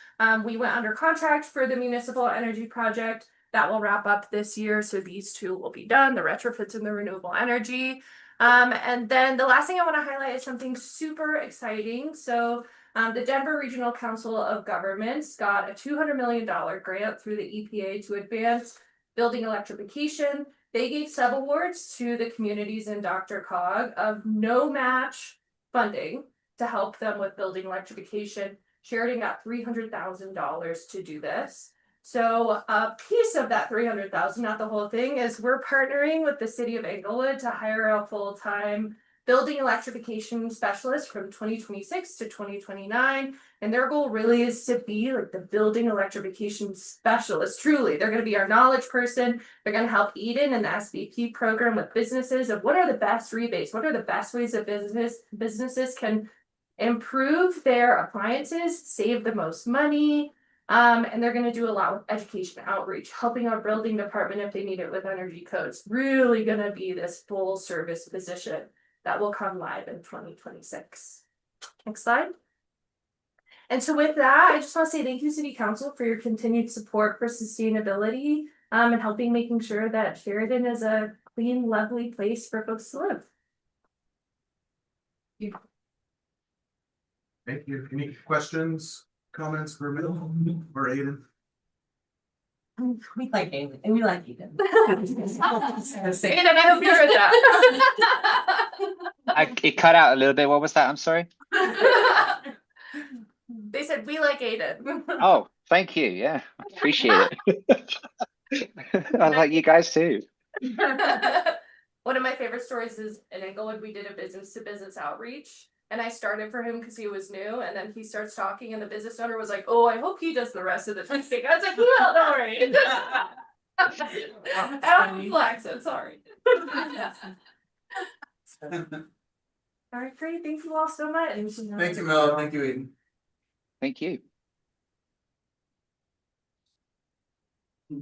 we went under contract for the municipal energy project that will wrap up this year. So these two will be done, the retrofits and the renewable energy. And then the last thing I want to highlight is something super exciting. So the Denver Regional Council of Governments got a $200 million grant through the EPA to advance building electrification. They gave subawards to the communities in Dr. Cog of no match funding to help them with building electrification. Sheridan got $300,000 to do this. So a piece of that $300,000, not the whole thing, is we're partnering with the city of Englewood to hire a full-time building electrification specialist from 2026 to 2029. And their goal really is to be like the building electrification specialist. Truly, they're going to be our knowledge person. They're going to help Eden and the SVP program with businesses of what are the best rebates, what are the best ways that businesses can improve their appliances, save the most money. And they're going to do a lot with education outreach, helping our building department if they need it with energy codes. Really going to be this full service position that will come live in 2026. Next slide. And so with that, I just want to say thank you, City Council, for your continued support for sustainability and helping making sure that Sheridan is a clean, lovely place for folks to live. Thank you. Any questions, comments for Mel or Aiden? We like Eden, and we like Eden. Aiden, I hope you heard that. It cut out a little bit. What was that? I'm sorry. They said we like Aiden. Oh, thank you. Yeah, I appreciate it. I like you guys too. One of my favorite stories is in Englewood, we did a business to business outreach. And I started for him because he was new, and then he starts talking, and the business owner was like, "Oh, I hope he does the rest of the thing." I was like, "No, don't worry." I'm relaxing, sorry. All right, great. Thank you all so much. Thank you, Mel. Thank you, Aiden. Thank you.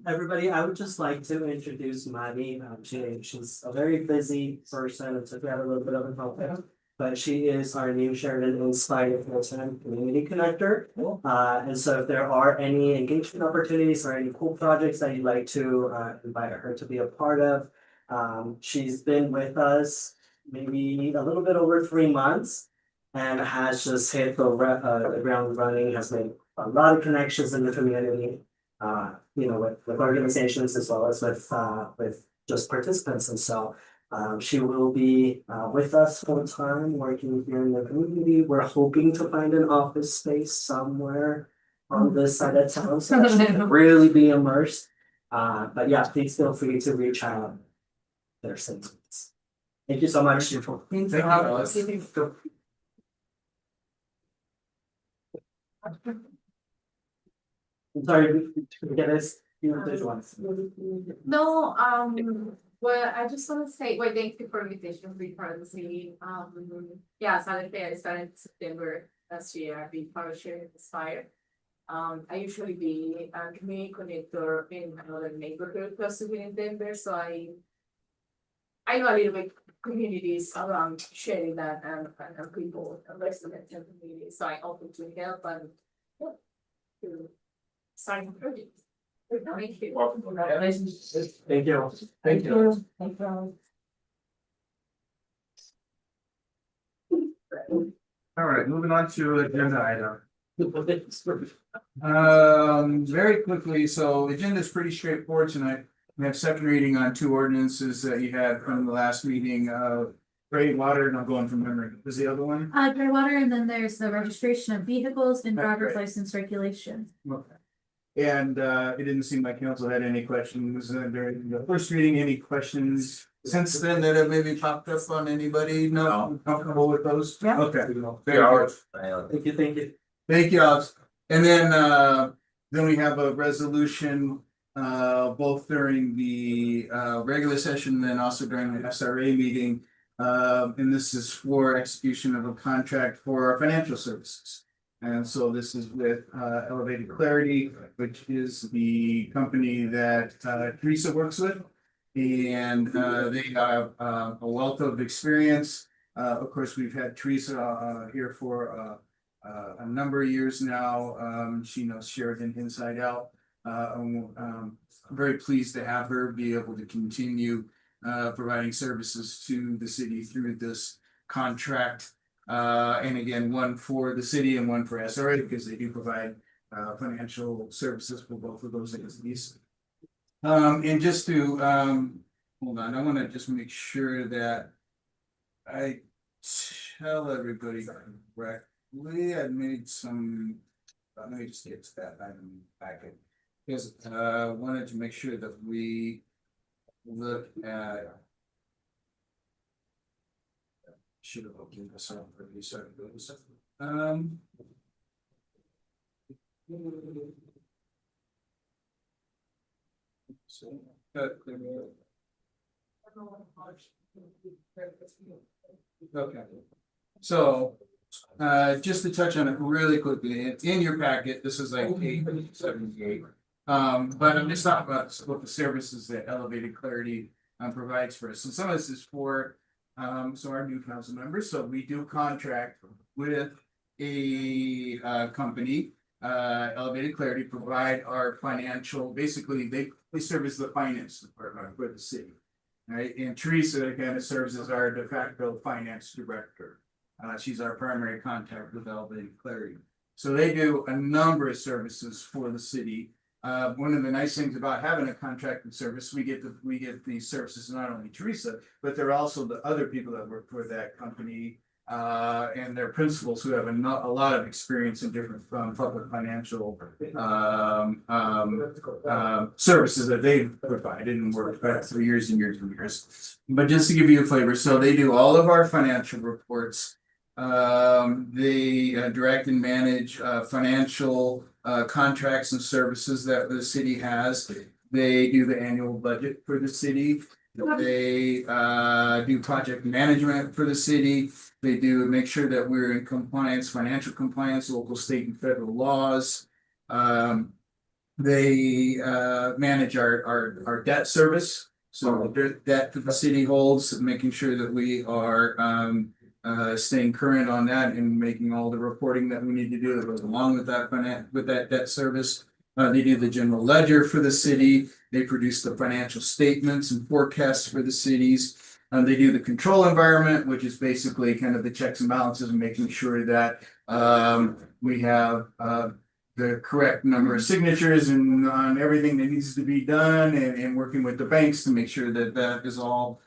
Everybody, I would just like to introduce Maddie. She's a very busy person, so we have a little bit of a conflict. But she is our new Sheridan Inspired full-time community connector. And so if there are any engagement opportunities or any cool projects that you'd like to invite her to be a part of, she's been with us maybe a little bit over 3 months and has just hit the ground running, has made a lot of connections in the community, with organizations as well as with just participants. And so she will be with us full time, working here in the community. We're hoping to find an office space somewhere on this side of town, so that she can really be immersed. But yeah, please feel free to reach out. There's some needs. Thank you so much. Thank you, Alice. I'm sorry, to get us, there's one. No, well, I just want to say, well, thank you for the invitation to be part of the city. Yeah, Saturday Fair, I started in September last year. I've been part of Sheridan Inspired. I usually be a community connector in another neighborhood close to in Denver, so I know a little bit communities around Sheridan and people, residents and communities, so I offer to help and to sign projects. Thank you. Thank you. Thank you. All right, moving on to agenda item. Very quickly, so agenda is pretty straightforward tonight. We have second reading on two ordinances that you had from the last meeting, gray water, and I'm going from memory. Was the other one? Gray water, and then there's the registration of vehicles and driver's Right. license regulation. Okay. And it didn't seem like council had any questions during the first reading. Any questions since then that have maybe popped up on anybody? No, comfortable with those? Yeah. Okay. Very good. Thank you, thank you. Thank you, Alex. And then we have a resolution, both during the regular session and then also during the SRA meeting. And this is for execution of a contract for our financial services. And so this is with Elevated Clarity, which is the company that Teresa works with. And they have a wealth of experience. Of course, we've had Teresa here for a number of years now. She knows Sheridan inside out. I'm very pleased to have her be able to continue providing services to the city through this contract. And again, one for the city and one for SRA because they do provide financial services for both of those entities. And just to hold on, I want to just make sure that I tell everybody correctly. I made some. Let me just get to that item back in because wanted to make sure that we look at. Should have opened this up for you. So, okay. So, just to touch on it really quickly, in your packet, this is like 878. But I'm just talking about what the services that Elevated Clarity provides for us. And some of this is for so our new council members. So we do contract with a company, Elevated Clarity, provide our financial. Basically, they service the finance department for the city, right? And Teresa kind of serves as our de facto finance director. She's our primary contact with Elevated Clarity. So they do a number of services for the city. One of the nice things about having a contracted service, we get these services not only Teresa, but they're also the other people that work for that company and their principals who have a lot of experience in different public financial services that they provide and work for years and years and years. But just to give you a flavor, so they do all of our financial reports. They direct and manage financial contracts and services that the city has. They do the annual budget for the city. They do project management for the city. They do make sure that we're in compliance, financial compliance, local, state, and federal laws. They manage our debt service. So the debt that the city holds, making sure that we are staying current on that and making all the reporting that we need to do that goes along with that debt service. They do the general ledger for the city. They produce the financial statements and forecasts for the cities. They do the control environment, which is basically kind of the checks and balances and making sure that we have the correct number of signatures and on everything that needs to be done and working with the banks to make sure that that is all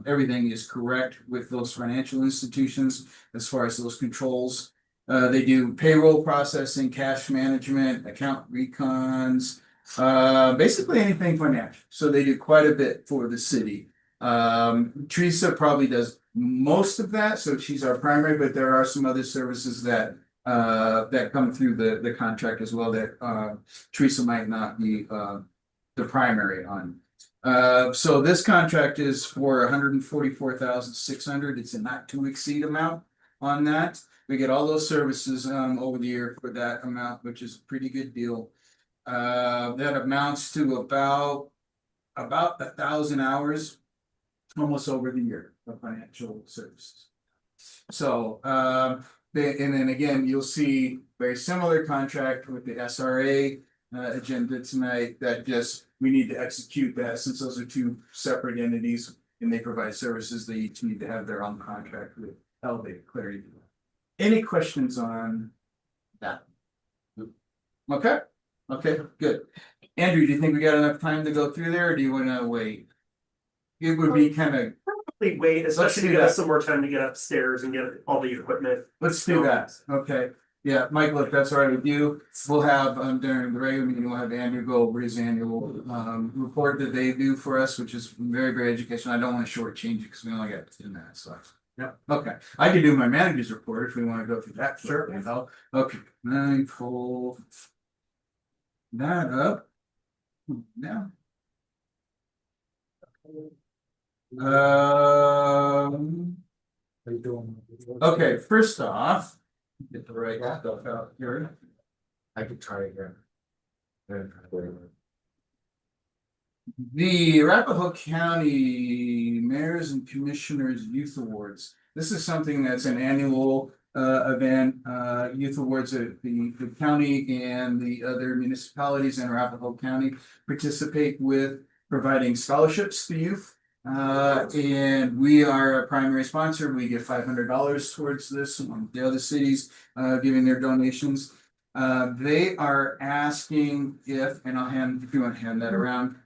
everything is correct with those financial institutions as far as those controls. They do payroll processing, cash management, account recons, basically anything financial. So they do quite a bit for the city. Teresa probably does most of that, so she's our primary, but there are some other services that come through the contract as well that Teresa might not be the primary on. So this contract is for $144,600. It's a not to exceed amount on that. We get all those services over the year for that amount, which is a pretty good deal. That amounts to about 1,000 hours, almost over the year of financial services. So and then again, you'll see very similar contract with the SRA agenda tonight that just we need to execute that since those are two separate entities and they provide services, they each need to have their own contract with elevate clarity. Any questions on that? Okay, okay, good. Andrew, do you think we got enough time to go through there, or do you wanna wait? It would be kind of, Probably wait, especially to do give us that. some more time to get upstairs and get all the equipment. let's do that, okay? Yeah, Michael, if that's all right with you, we'll have, during the regular meeting, we'll have Andrew go over his annual, report that they do for us, which is very, very educational. I don't wanna shortchange it, because we only got 10 minutes, so. Yeah, okay, I can do my manager's report if we wanna go through that. Sure. Okay, let me pull that up. Now. Okay, first off, get the right stuff out here. I could try again. The Arapahoe County Mayors and Commissioners Youth Awards. This is something that's an annual event, youth awards at the county and the other municipalities in Arapahoe County participate with providing scholarships to youth. And we are a primary sponsor. We give $500 towards this. The other cities giving their donations. They are asking if you want to hand that around.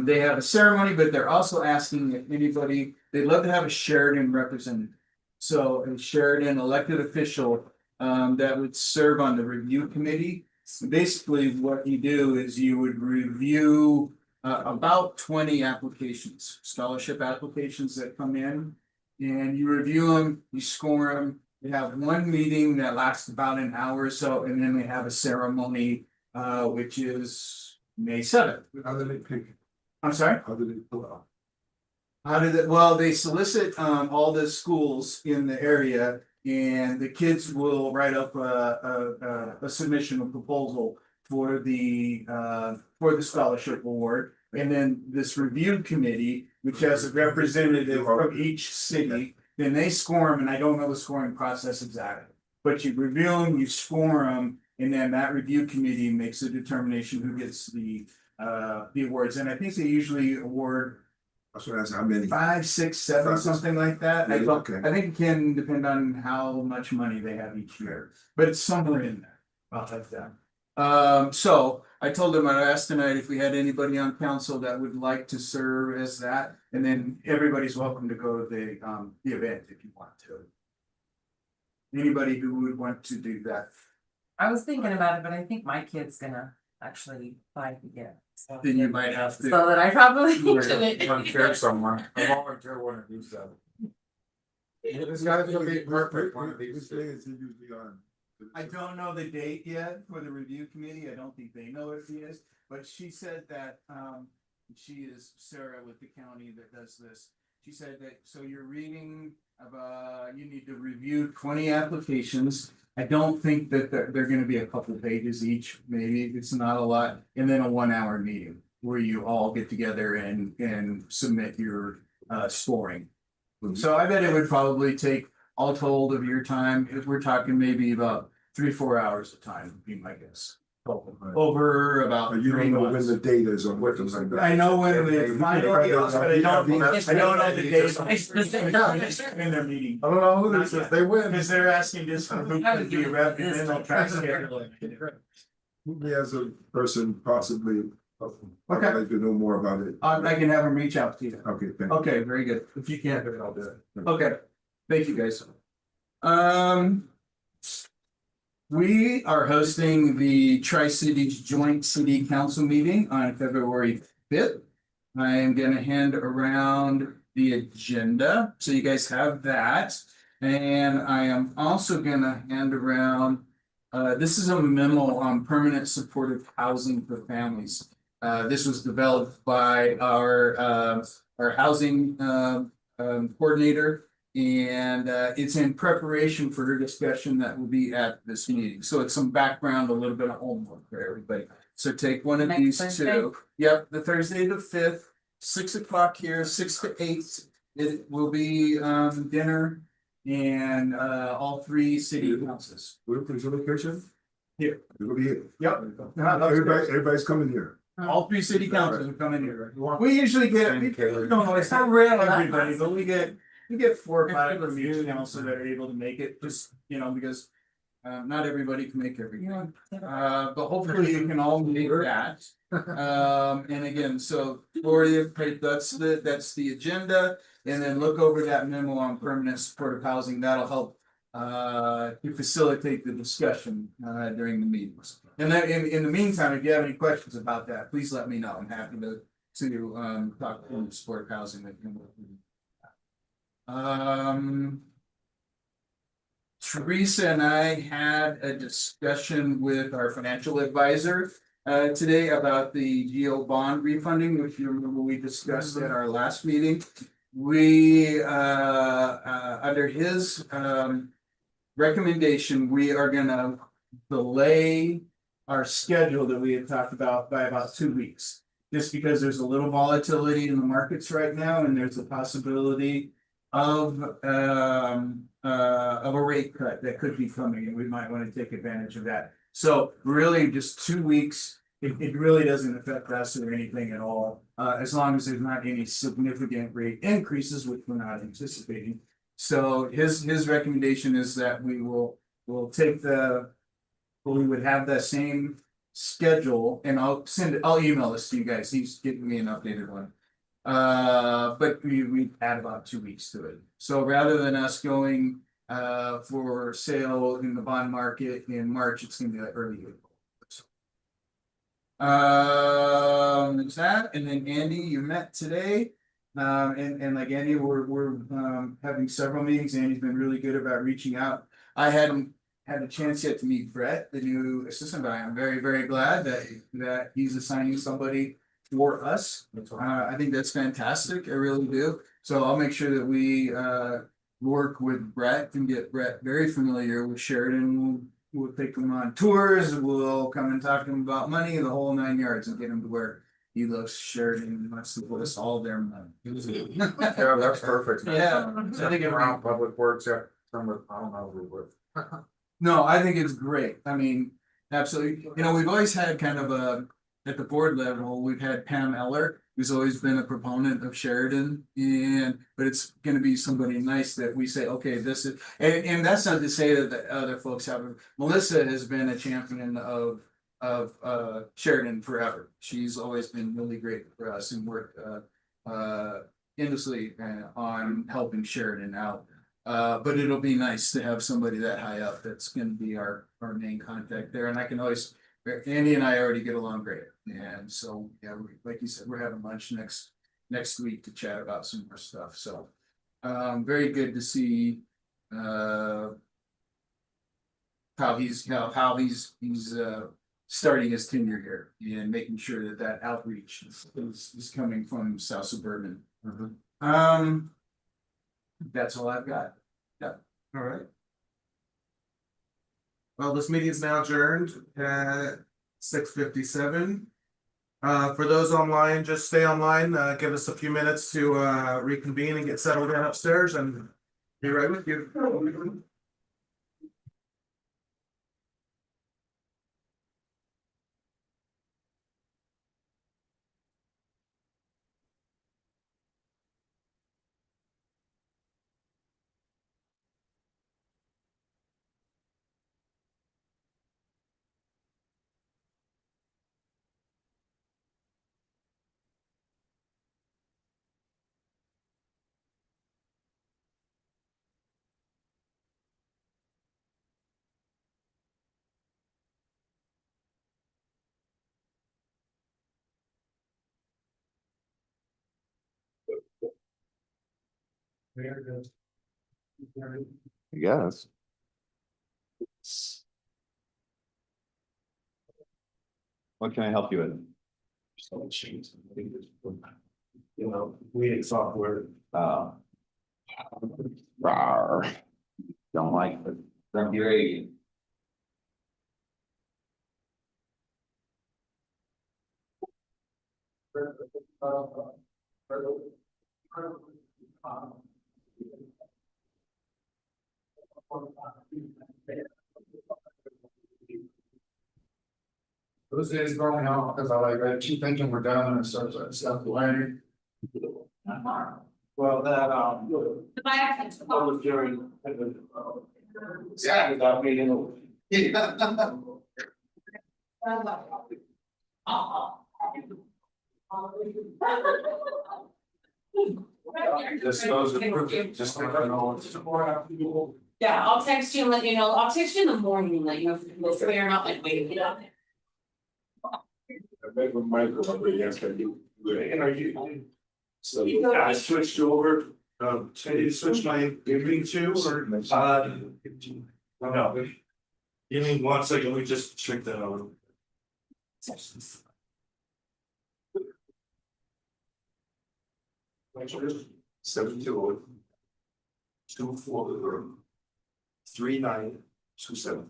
They have a ceremony, but they're also asking if anybody, they'd love to have a Sheridan representative. So a Sheridan elected official that would serve on the review committee. So basically, what you do is you would review about 20 applications, scholarship applications that come in. And you review them, you score them. You have one meeting that lasts about an hour or so, and then we have a ceremony, which is May 7th. How do they pick? I'm sorry? How do they pull out? How did it, well, they solicit all the schools in the area, and the kids will write up a submission, a proposal for the scholarship award. And then this review committee, which has a representative from each city, then they score them, and I don't know the scoring process exactly. But you review them, you score them, and then that review committee makes a determination who gets the awards. And I think they usually award How many? 5, 6, 7, something like that. I think it can depend on how much money they have each year, but it's somewhere in there. I'll have that. So I told them I'd ask tonight if we had anybody on council that would like to serve as that, and then everybody's welcome to go to the event if you want to. Anybody who would want to do that. I was thinking about it, but I think my kid's gonna actually apply to get. So Then you might have to. so that I probably Volunteer somewhere. I volunteer one of these. This guy's gonna be perfect. One of these. Thing is he usually on. I don't know the date yet for the review committee. I don't think they know if he is, but she said that she is Sarah with the county that does this. She said that, so you're reading about, you need to review 20 applications. I don't think that they're gonna be a couple pages each, maybe it's not a lot, and then a 1-hour meeting where you all get together and submit your scoring. So I bet it would probably take all told of your time, if we're talking maybe about 3-4 hours of time, would be my guess. Over about You 3 don't know when months. the date is or what it's like that. I know when the final deals, but I don't know the date. In their meeting. I don't know who this is, they win. Because they're asking just for who can be a rep, and then they'll try to schedule it. Me as a person possibly, I'd like to know more about it. I can have them reach out to you. Okay, thank you. Okay, very good. If you can't, then I'll do it. Okay, thank you guys. We are hosting the Tri-Cities Joint City Council meeting on February 5th. I am gonna hand around the agenda, so you guys have that. And I am also gonna hand around, this is a memo on permanent supportive housing for families. This was developed by our housing coordinator. And it's in preparation for her discussion that will be at this meeting. So it's some background, a little bit of homework for everybody. So take one of Next these Thursday? two. Yep, the Thursday the 5th, 6 o'clock here, 6 to 8. It will be dinner and all 3 city councils. Where is the location? Here. It'll be here. Yep. Everybody's coming here. All 3 city councils are coming here. We usually get, we don't know, it's not rare everybody, but we get You get 4 or 5 from each council that are able to make it, just, you know, because. Not everybody can make everything, but hopefully you can all make that. And again, so Gloria, that's the agenda. And then look over that memo on permanent supportive housing, that'll help. To facilitate the discussion during the meetings. And then in the meantime, if you have any questions about that, please let me know. I'm happy to talk to supportive housing with you. Teresa and I had a discussion with our financial advisor today about the GO bond refunding, which you remember we discussed at our last meeting. We under his recommendation, we are gonna delay our schedule that we had talked about by about 2 weeks. Just because there's a little volatility in the markets right now, and there's a possibility of a rate cut that could be coming, and we might want to take advantage of that. So really, just 2 weeks, it really doesn't affect us or anything at all, as long as there's not any significant rate increases, which we're not anticipating. So his recommendation is that we will take we would have that same schedule, and I'll email this to you guys. He's giving me an updated one. But we add about 2 weeks to it. So rather than us going for sale in the bond market in March, it's gonna be like early April. Is that, and then Andy, you met today. And like Andy, we're having several meetings. Andy's been really good about reaching out. I hadn't had a chance yet to meet Brett, the new assistant, but I am very, very glad that he's assigning somebody for us. I think that's fantastic. I really do. So I'll make sure that we work with Brett and get Brett very familiar with Sheridan. We'll take him on tours. We'll come and talk to him about money, the whole 9 yards, and get him to where he loves Sheridan and wants to put us all their money. Yeah, that's perfect. Yeah. I think around public works, I don't know who would. No, I think it's great. I mean, absolutely. You know, we've always had kind of at the board level, we've had Pam Eller, who's always been a proponent of Sheridan, but it's gonna be somebody nice that we say, okay, this is, and that's not to say that the other folks haven't. Melissa has been a champion of Sheridan forever. She's always been really great for us and worked endlessly on helping Sheridan out. But it'll be nice to have somebody that high up that's gonna be our main contact there, and I can always, Andy and I already get along great, and so, yeah, like you said, we're having lunch next week to chat about some more stuff, so. Very good to see how he's starting his tenure here and making sure that outreach is coming from South Suburban. That's all I've got. Yeah. All right. Well, this meeting is now adjourned at 6:57. For those online, just stay online, give us a few minutes to reconvene and get settled in upstairs, and be right with you. Yes. What can I help you with? You know, we software. Rawr. Don't like it. From your age. Those days growing up, because I keep thinking we're done and stuff, learning. Well, that, public hearing. Yeah, that meeting. Just goes to, just like I know. Yeah, I'll text you and let you know. I'll text you in the morning and let you know if we're not like waiting. So I switched over, so you switch my evening to or? No. Give me 1 second, let me just check that out. Seven two. 24. 3927.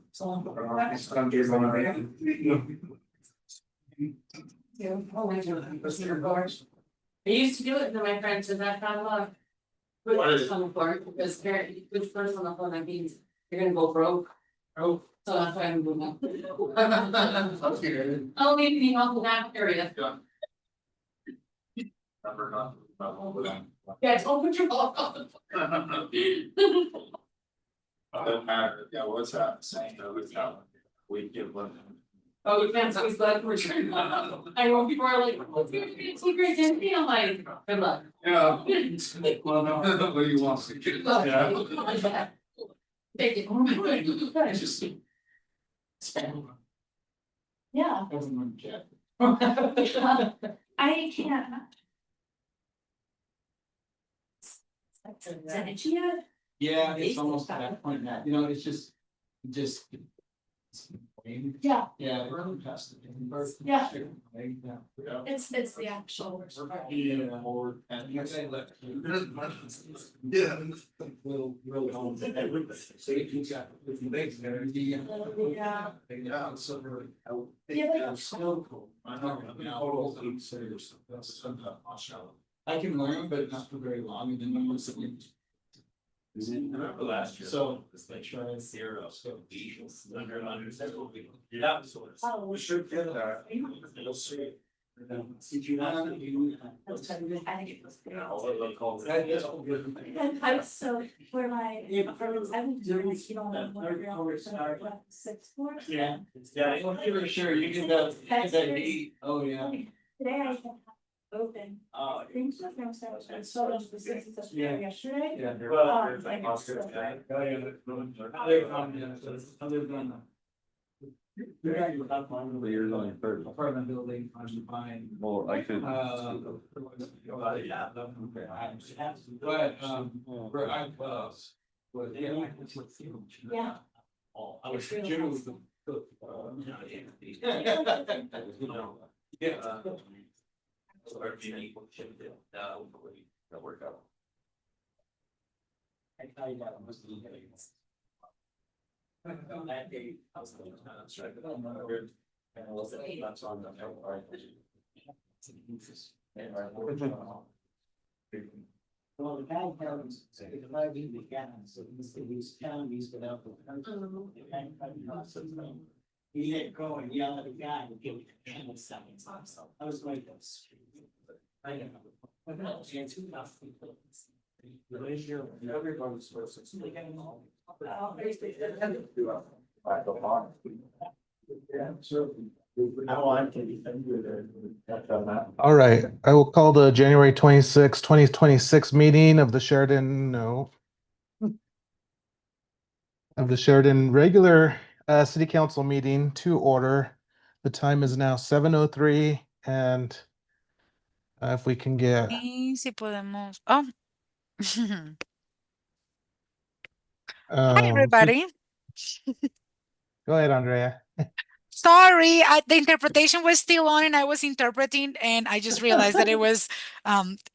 I used to do it, and then my friend said that kind of luck. But it's on the phone, because which first on the phone, that means you're gonna go broke. Oh. So that's why I'm doing that. Oh, maybe help in that area. Yeah, it's open your block. Doesn't matter, yeah, what's that saying, we give them. Oh, we can't, so he's glad we're turning. I know people are like, let's get a secret identity, I'm like, good luck. Yeah. Well, no, nobody wants to get. Good luck. Take it. Just. Yeah. Everyone can. I can't. Send it to you? Yeah, it's almost at that point now, you know, it's just. Yeah. Yeah. It really has to be. Yeah. Yeah. It's the actual. Yeah, or, and you say that. Yeah. Will. So you got, if you make there, Yeah. Yeah, so really. Yeah, but- It's so cool. I know, I can learn, but not for very long, and then I'm listening. Last year. So. It's like trying zero, so. Yeah. Oh, We should get that. You'll see. Did you have? that's what I think it was. Good. And I, so where my apartments, I would do it, you know, 6 floors. Yeah. Yeah, sure, you can, that heat, oh, yeah. Today I have open. Oh. Things with them, so I saw them the 6th of yesterday. Yeah. Like it's so bad. Apartment building, I'm buying. Well, I could. Yeah. But, where I was, yeah. Yeah. I was June. Yeah. That worked out. I tell you that was the. That day, I was going to strike it on. And I was that's on the. Well, the guy comes, if I read the cans, so these counties without the. He let go and yell at the guy and give it a couple seconds. I was like, that's. I don't know. But no, it's too tough. Everybody's supposed to. All right, I will call the January 26, 2026 meeting of the Sheridan, of the Sheridan regular city council meeting to order. The time is now 7:03 and if we can get. Sí, sí podemos. Oh. Hi, um, everybody. Go ahead, Andrea. Sorry, the interpretation was still on and I was interpreting and I just realized that it was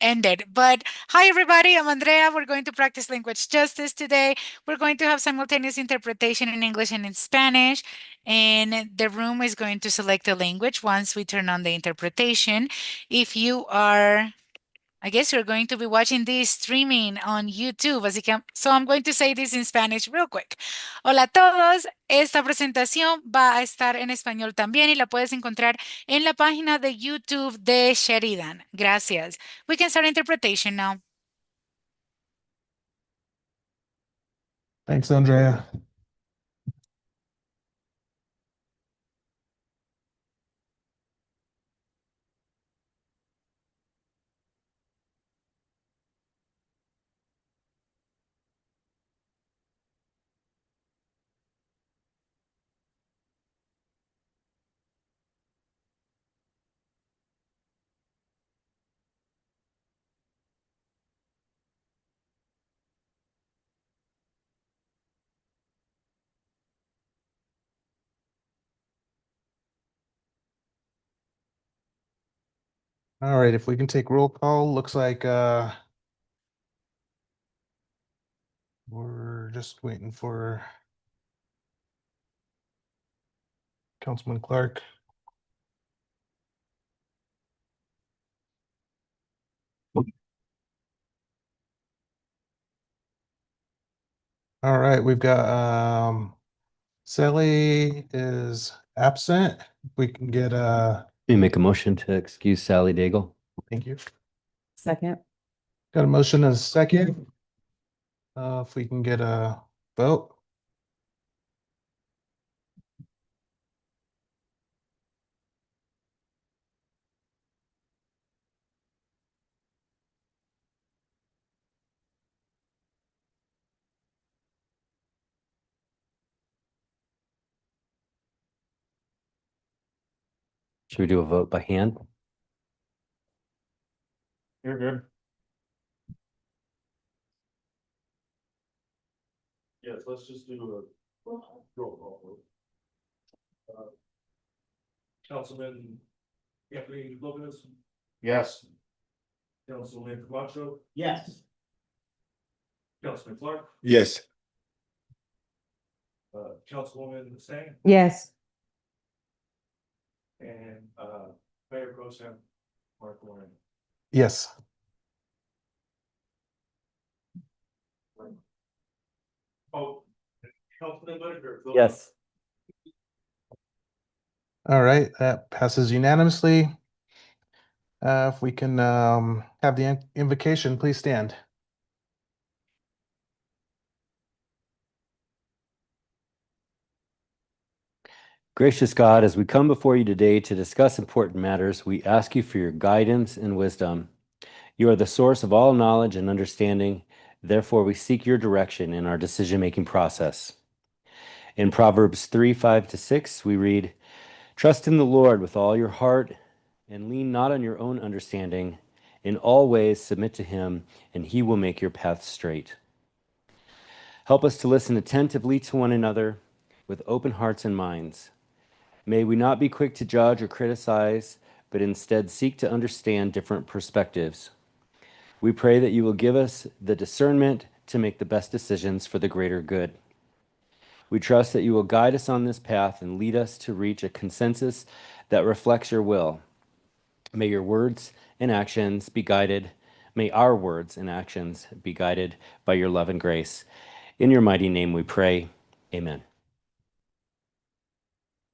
ended. But hi, everybody. I'm Andrea. We're going to practice language justice today. We're going to have simultaneous interpretation in English and in Spanish. And the room is going to select the language once we turn on the interpretation. If you are... I guess you're going to be watching this streaming on YouTube, así que, so I'm going to say this in Spanish real quick. Hola a todos, esta presentación va a estar en español también y la puedes encontrar en la página de YouTube de Sheridan. Gracias. We can start interpretation now. Thanks, Andrea. All right, if we can take roll call, looks like we're just waiting for Councilman Clark. All right, we've got Sally is absent. We can get Let me make a motion to excuse Sally Daigle. thank you. Second. Got a motion and a second. If we can get a vote. Should we do a vote by hand? You're good. Yes, let's just do a roll call vote. Councilman Anthony Lopez, Yes. Councilman Camacho, Yes. Councilman Clark, Yes. Councilwoman Stang, Yes. and Mayor Pro Tem Mark Warren. Yes. Oh, Councilman Whitaker. Yes. All right, that passes unanimously. If we can have the invocation, please stand. Gracious God, as we come before you today to discuss important matters, we ask you for your guidance and wisdom. You are the source of all knowledge and understanding. Therefore, we seek your direction in our decision-making process. In Proverbs 3:5-6, we read, "Trust in the Lord with all your heart and lean not on your own understanding. In all ways submit to him, and he will make your path straight." Help us to listen attentively to one another with open hearts and minds. May we not be quick to judge or criticize, but instead seek to understand different perspectives. We pray that you will give us the discernment to make the best decisions for the greater good. We trust that you will guide us on this path and lead us to reach a consensus that reflects your will. May your words and actions be guided. May our words and actions be guided by your love and grace. In your mighty name we pray. Amen.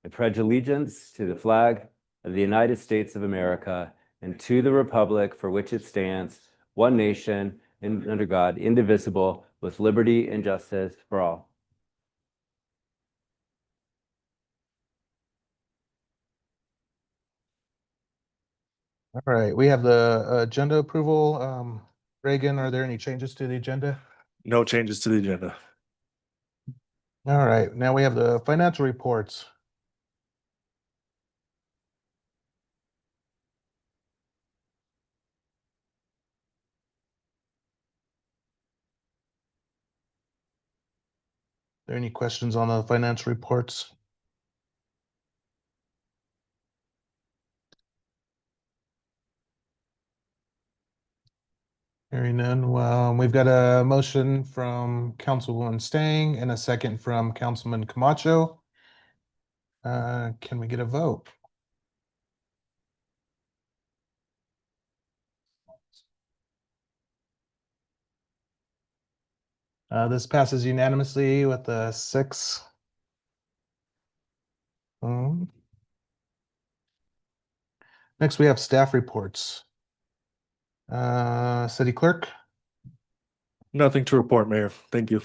I pledge allegiance to the flag of the United States of America and to the republic for which it stands, one nation, and under God, indivisible, with liberty and justice for all. All right, we have the agenda approval. Reagan, are there any changes to the agenda? No changes to the agenda. All right, now we have the financial reports. Are there any questions on the financial reports? Hearing none, we've got a motion from Councilwoman Stang and a second from Councilman Camacho. Can we get a vote? This passes unanimously with a 6. Next, we have staff reports. City Clerk? Nothing to report, Mayor. Thank you.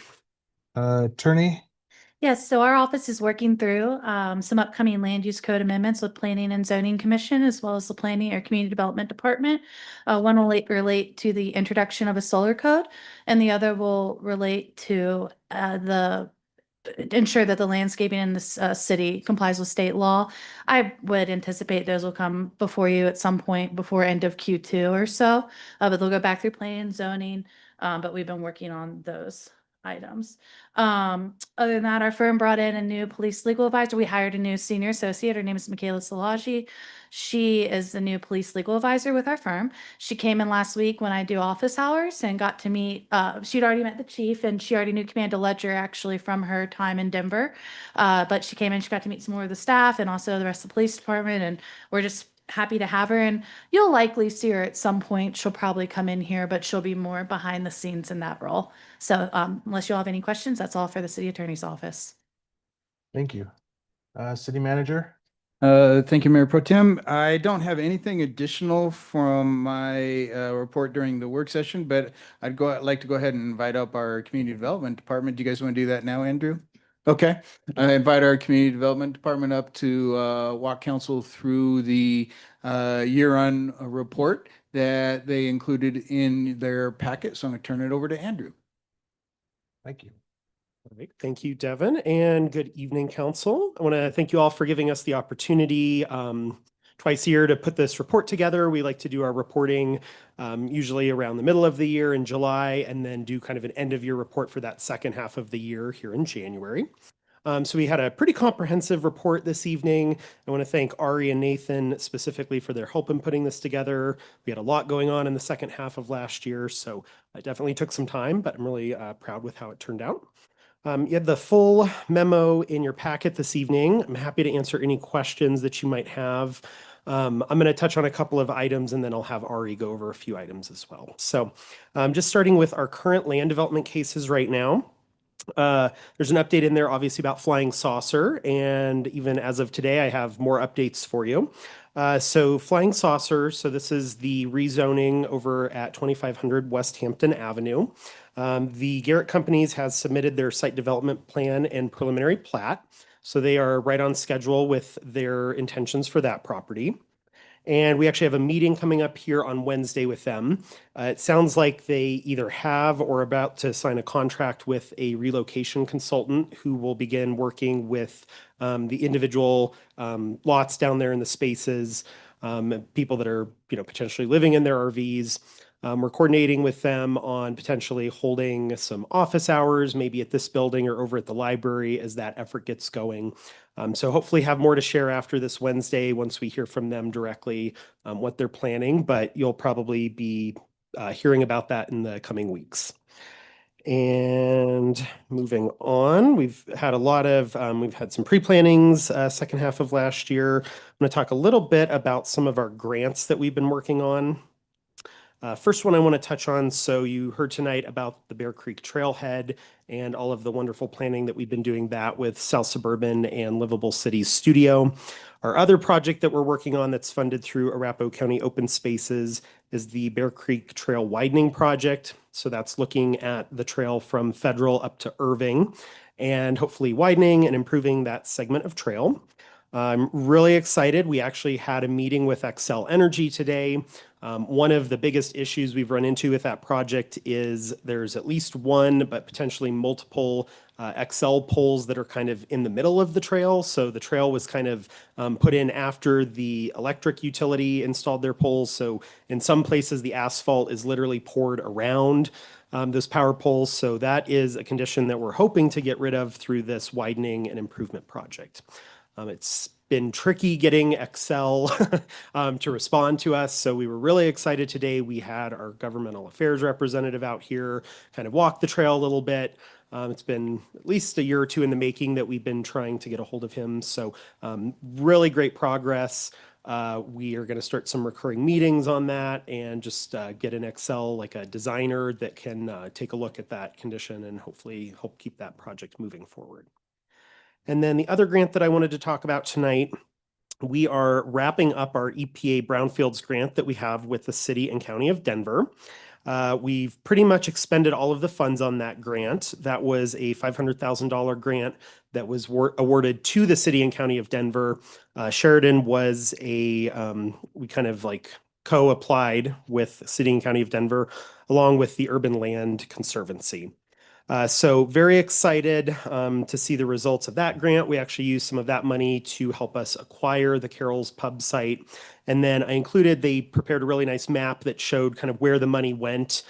Attorney? Yes, so our office is working through some upcoming land use code amendments with Planning and Zoning Commission as well as the Planning or Community Development Department. One will relate to the introduction of a solar code, and the other will relate to ensure that the landscaping in this city complies with state law. I would anticipate those will come before you at some point before end of Q2 or so, but they'll go back through planning and zoning. But we've been working on those items. Other than that, our firm brought in a new police legal advisor. We hired a new senior associate. Her name is Michaela Salaji. She is the new police legal advisor with our firm. She came in last week when I do office hours and got to meet, she'd already met the chief and she already knew Commander Ledger actually from her time in Denver. But she came in, she got to meet some more of the staff and also the rest of the police department. And we're just happy to have her, and you'll likely see her at some point. She'll probably come in here, but she'll be more behind the scenes in that role. So unless you all have any questions, that's all for the city attorney's office. Thank you. City Manager? Thank you, Mayor Pro Tem. I don't have anything additional from my report during the work session, but I'd like to go ahead and invite up our Community Development Department. Do you guys want to do that now, Andrew? Okay. I invite our Community Development Department up to walk council through the year-on report that they included in their packet. So I'm going to turn it over to Andrew. Thank you. All right. Thank you, Devin, and good evening, council. I want to thank you all for giving us the opportunity twice a year to put this report together. We like to do our reporting usually around the middle of the year in July, and then do kind of an end of year report for that second half of the year here in January. So we had a pretty comprehensive report this evening. I want to thank Ari and Nathan specifically for their help in putting this together. We had a lot going on in the second half of last year, so it definitely took some time, but I'm really proud with how it turned out. You have the full memo in your packet this evening. I'm happy to answer any questions that you might have. I'm going to touch on a couple of items and then I'll have Ari go over a few items as well. So just starting with our current land development cases right now. There's an update in there obviously about Flying Saucer, and even as of today I have more updates for you. So Flying Saucer, so this is the rezoning over at 2500 West Hampton Avenue. The Garrett Companies has submitted their site development plan and preliminary plat. So they are right on schedule with their intentions for that property. And we actually have a meeting coming up here on Wednesday with them. It sounds like they either have or are about to sign a contract with a relocation consultant who will begin working with the individual lots down there in the spaces, people that are potentially living in their RVs. We're coordinating with them on potentially holding some office hours, maybe at this building or over at the library as that effort gets going. So hopefully have more to share after this Wednesday once we hear from them directly what they're planning, but you'll probably be hearing about that in the coming weeks. And moving on, we've had some pre-plannings second half of last year. I'm going to talk a little bit about some of our grants that we've been working on. First one I want to touch on, so you heard tonight about the Bear Creek Trailhead and all of the wonderful planning that we've been doing that with South Suburban and Livable Cities Studio. Our other project that we're working on that's funded through Arapahoe County Open Spaces is the Bear Creek Trail Widening Project. So that's looking at the trail from Federal up to Irving and hopefully widening and improving that segment of trail. I'm really excited. We actually had a meeting with Xcel Energy today. One of the biggest issues we've run into with that project is there's at least one, but potentially multiple Xcel poles that are kind of in the middle of the trail. So the trail was kind of put in after the electric utility installed their poles. So in some places, the asphalt is literally poured around those power poles. So that is a condition that we're hoping to get rid of through this widening and improvement project. It's been tricky getting Xcel to respond to us. So we were really excited today. We had our governmental affairs representative out here, kind of walk the trail a little bit. It's been at least a year or two in the making that we've been trying to get a hold of him. So really great progress. We are going to start some recurring meetings on that and just get an Xcel, like a designer that can take a look at that condition and hopefully help keep that project moving forward. And then the other grant that I wanted to talk about tonight, we are wrapping up our EPA Brownfields grant that we have with the City and County of Denver. We've pretty much expended all of the funds on that grant. That was a $500,000 grant that was awarded to the city and county of Denver. Sheridan was we kind of like co-applied with city and county of Denver along with the Urban Land Conservancy. So very excited to see the results of that grant. We actually used some of that money to help us acquire the Carroll's Pub site. And then they prepared a really nice map that showed kind of where the money went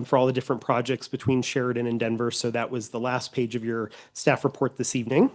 for all the different projects between Sheridan and Denver. So that was the last page of your staff report this evening.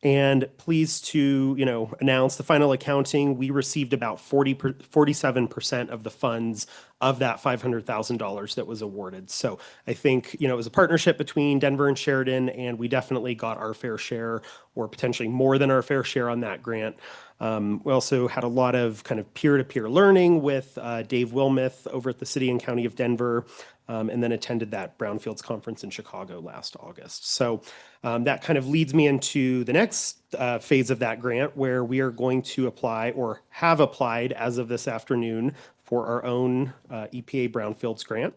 And pleased to, announce the final accounting, we received about 47% of the funds of that $500,000 that was awarded. So I think, it was a partnership between Denver and Sheridan, and we definitely got our fair share or potentially more than our fair share on that grant. We also had a lot of kind of peer-to-peer learning with Dave Wilmoth over at the City and County of Denver, and then attended that Brownfields conference in Chicago last August. So that kind of leads me into the next phase of that grant, where we are going to apply or have applied as of this afternoon for our own EPA Brownfields grant.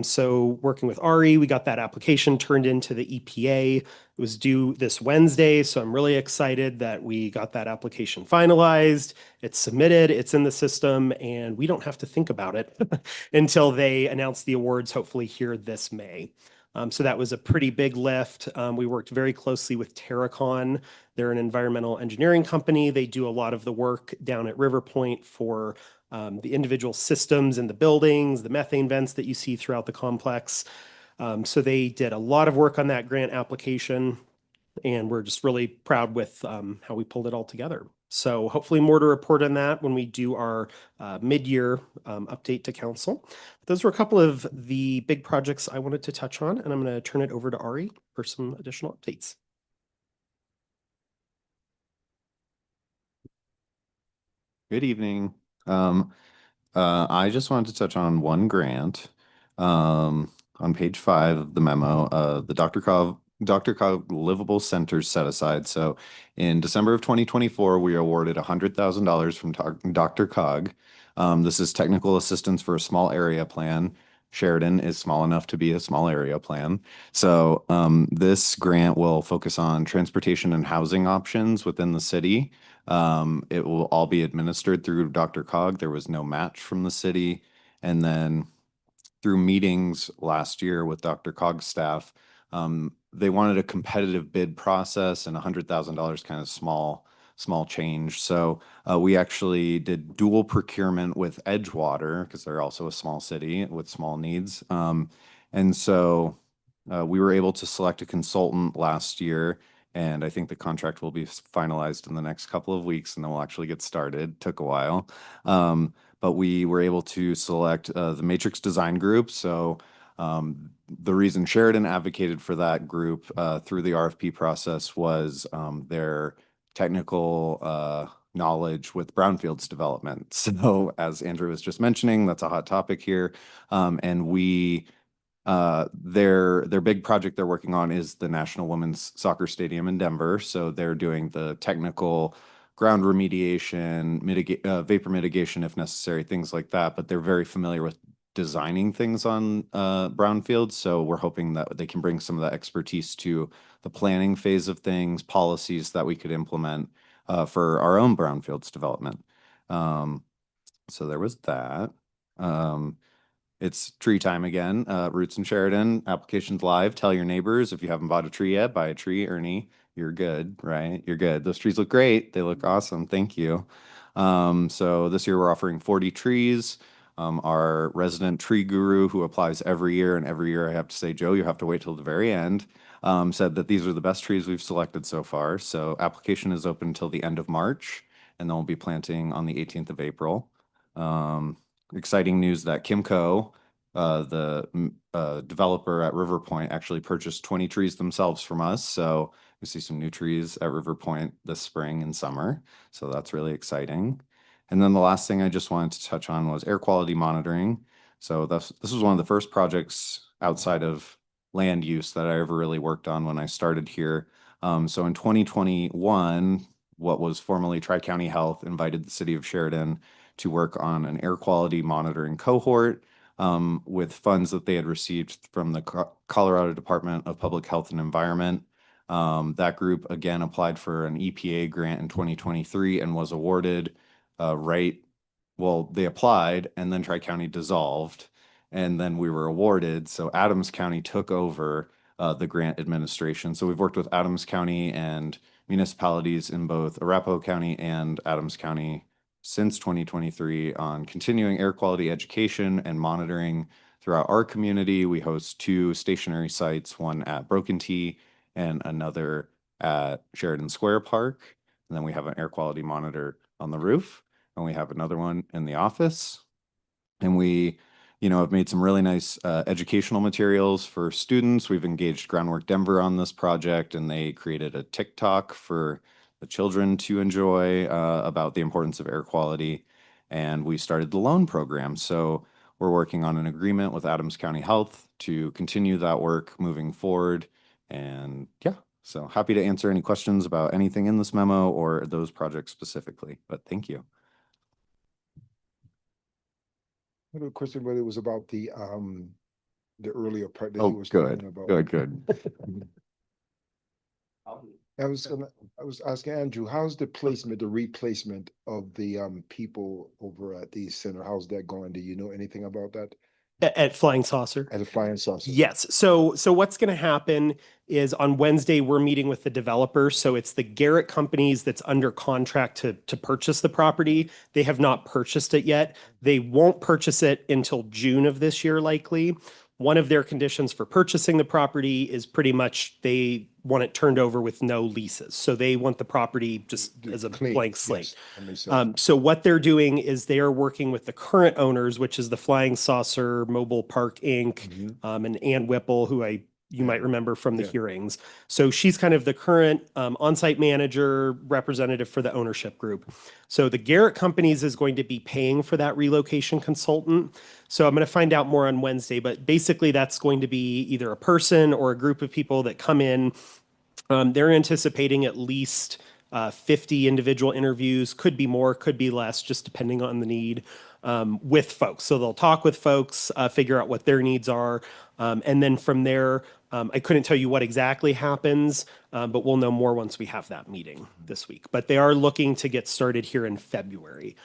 So working with Ari, we got that application turned into the EPA. It was due this Wednesday, so I'm really excited that we got that application finalized. It's submitted, it's in the system, and we don't have to think about it until they announce the awards, hopefully here this May. So that was a pretty big lift. We worked very closely with Terracon. They're an environmental engineering company. They do a lot of the work down at River Point for the individual systems in the buildings, the methane vents that you see throughout the complex. So they did a lot of work on that grant application, and we're just really proud with how we pulled it all together. So hopefully more to report on that when we do our mid-year update to council. Those were a couple of the big projects I wanted to touch on, and I'm going to turn it over to Ari for some additional updates. Good evening. I just wanted to touch on one grant. On page 5 of the memo, the DRCOG Livable Centers set aside. So in December of 2024, we awarded $100,000 from DRCOG. This is technical assistance for a small area plan. Sheridan is small enough to be a small area plan. So this grant will focus on transportation and housing options within the city. It will all be administered through DRCOG. There was no match from the city. And then through meetings last year with DRCOG staff, they wanted a competitive bid process, and $100,000 kind of small change. So we actually did dual procurement with Edgewater, because they're also a small city with small needs. And so we were able to select a consultant last year, and I think the contract will be finalized in the next couple of weeks, and then we'll actually get started. Took a while. But we were able to select the Matrix Design Group. So the reason Sheridan advocated for that group through the RFP process was their technical knowledge with brownfields development. So as Andrew was just mentioning, that's a hot topic here. And their big project they're working on is the National Women's Soccer Stadium in Denver. So they're doing the technical ground remediation, vapor mitigation if necessary, things like that. But they're very familiar with designing things on brownfields. So we're hoping that they can bring some of that expertise to the planning phase of things, policies that we could implement for our own brownfields development. So there was that. It's tree time again. Roots and Sheridan, applications live. Tell your neighbors if you haven't bought a tree yet, buy a tree. Ernie, you're good, right? You're good. Those trees look great. They look awesome. Thank you. So this year we're offering 40 trees. Our resident tree guru who applies every year, and every year I have to say, Joe, you have to wait till the very end, said that these are the best trees we've selected so far. So application is open until the end of March, and then we'll be planting on the 18th of April. Exciting news that Kimco, the developer at River Point, actually purchased 20 trees themselves from us. So we see some new trees at River Point this spring and summer. So that's really exciting. And then the last thing I just wanted to touch on was air quality monitoring. So this was one of the first projects outside of land use that I ever really worked on when I started here. So in 2021, what was formerly Tri-County Health invited the city of Sheridan to work on an air quality monitoring cohort. with funds that they had received from the Colorado Department of Public Health and Environment. That group again applied for an EPA grant in 2023 and was awarded, they applied and then Tri-County dissolved and then we were awarded. So Adams County took over the grant administration. So we've worked with Adams County and municipalities in both Arapahoe County and Adams County since 2023 on continuing air quality education and monitoring throughout our community. We host 2 stationary sites, one at Broken T and another at Sheridan Square Park. And then we have an air quality monitor on the roof, and we have another one in the office. And we, have made some really nice educational materials for students. We've engaged Groundwork Denver on this project, and they created a TikTok for the children to enjoy about the importance of air quality. And we started the loan program. So we're working on an agreement with Adams County Health to continue that work moving forward. And yeah, so happy to answer any questions about anything in this memo or those projects specifically, but thank you. I have a question, but it was about the earlier part that Oh, he was good, talking about. good. I was asking Andrew, how's the replacement of the people over at the center? How's that going? Do you know anything about that? At Flying Saucer. At the Flying Saucer? Yes. So what's going to happen is on Wednesday, we're meeting with the developer. So it's the Garrett Companies that's under contract to purchase the property. They have not purchased it yet. They won't purchase it until June of this year, likely. One of their conditions for purchasing the property is pretty much they want it turned over with no leases. So they want the property just as a Clean, blank slate. yes, that makes sense. So what they're doing is they are working with the current owners, which is the Flying Saucer Mobile Park Inc. And Ann Whipple, who you might remember from the hearings. So she's kind of the current on-site manager representative for the ownership group. So the Garrett Companies is going to be paying for that relocation consultant. So I'm going to find out more on Wednesday, but basically that's going to be either a person or a group of people that come in. They're anticipating at least 50 individual interviews, could be more, could be less, just depending on the need, with folks. So they'll talk with folks, figure out what their needs are. And then from there, I couldn't tell you what exactly happens, but we'll know more once we have that meeting this week. But they are looking to get started here in February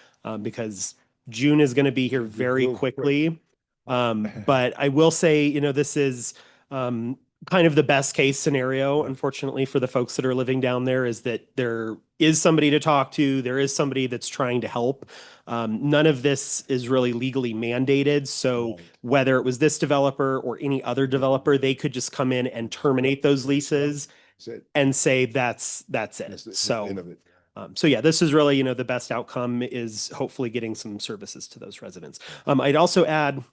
because June is going to be here very quickly. But I will say, this is kind of the best case scenario, unfortunately, for the folks that are living down there, is that there is somebody to talk to. There is somebody that's trying to help. None of this is really legally mandated. So whether it was this developer or any other developer, they could just come in and terminate those leases and say that's it. So yeah, this is really, the best outcome is hopefully getting some services to those residents. I'd also add,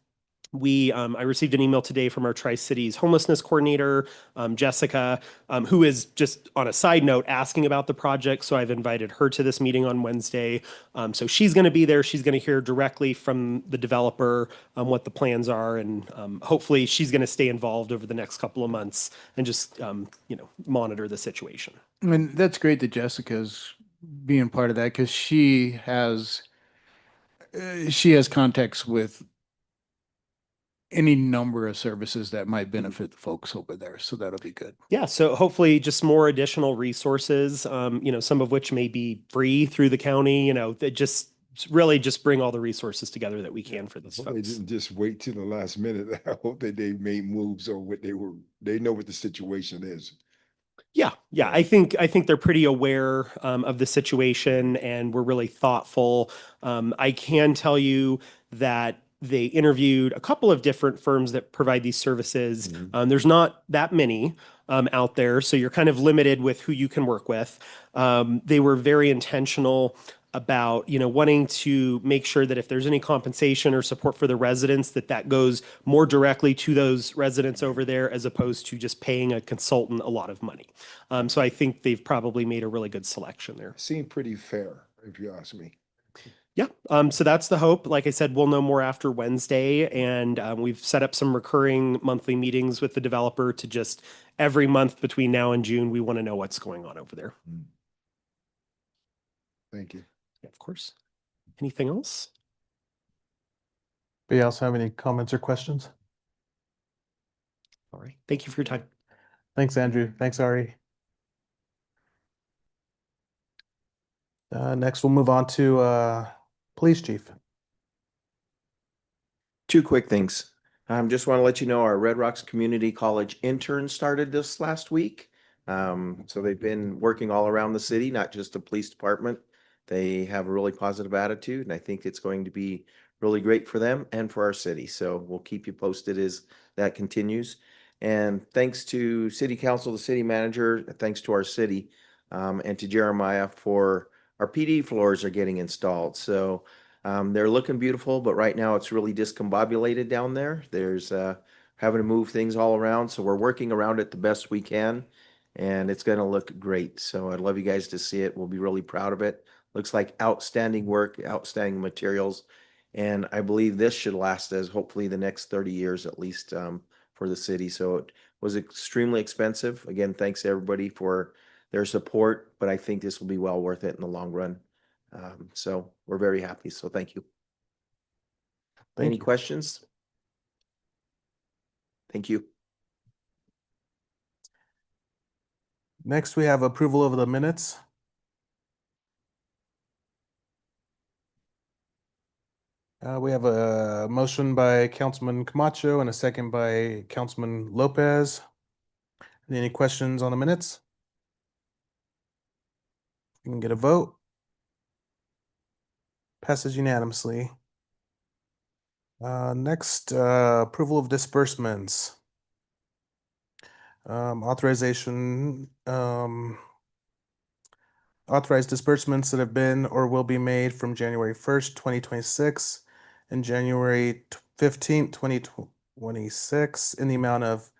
I received an email today from our Tri-Cities homelessness coordinator, Jessica, who is, just on a side note, asking about the project. So I've invited her to this meeting on Wednesday. So she's going to be there. She's going to hear directly from the developer what the plans are. And hopefully she's going to stay involved over the next couple of months and just, monitor the situation. I mean, that's great that Jessica's being part of that, because she has contacts with any number of services that might benefit the folks over there. So that'll be good. Yeah. So hopefully just more additional resources, some of which may be free through the county, that just really just bring all the resources together that we can for these folks. They didn't just wait till the last minute. I hope that they made moves on what they know what the situation is. Yeah. I think they're pretty aware of the situation, and we're really thoughtful. I can tell you that they interviewed a couple of different firms that provide these services. There's not that many out there, so you're kind of limited with who you can work with. They were very intentional about, wanting to make sure that if there's any compensation or support for the residents, that goes more directly to those residents over there, as opposed to just paying a consultant a lot of money. So I think they've probably made a really good selection there. Seemed pretty fair, if you ask me. Yeah. So that's the hope. Like I said, we'll know more after Wednesday, and we've set up some recurring monthly meetings with the developer to just every month between now and June, we want to know what's going on over there. Thank you. Yeah, of course. Anything else? Anybody else have any comments or questions? All right, thank you for your time. Thanks, Andrew. Thanks, Ari. Next, we'll move on to police chief. Two quick things. Just want to let you know our Red Rocks Community College intern started this last week. So they've been working all around the city, not just the police department. They have a really positive attitude, and I think it's going to be really great for them and for our city. So we'll keep you posted as that continues. And thanks to City Council, the city manager, thanks to our city, and to Jeremiah for our PD floors are getting installed. So they're looking beautiful, but right now it's really discombobulated down there. There's having to move things all around. So we're working around it the best we can, and it's going to look great. So I'd love you guys to see it. We'll be really proud of it. Looks like outstanding work, outstanding materials. And I believe this should last us hopefully the next 30 years at least for the city. So it was extremely expensive. Again, thanks everybody for their support, but I think this will be well worth it in the long run. So we're very happy. So thank you. Any questions? Thank you. Next, we have approval of the minutes. We have a motion by Councilman Camacho and a second by Councilman Lopez. Any questions on the minutes? You can get a vote. Passes unanimously. Next, approval of disbursements. Authorization, authorized disbursements that have been or will be made from January 1st, 2026 and January 15th, 2026 in the amount of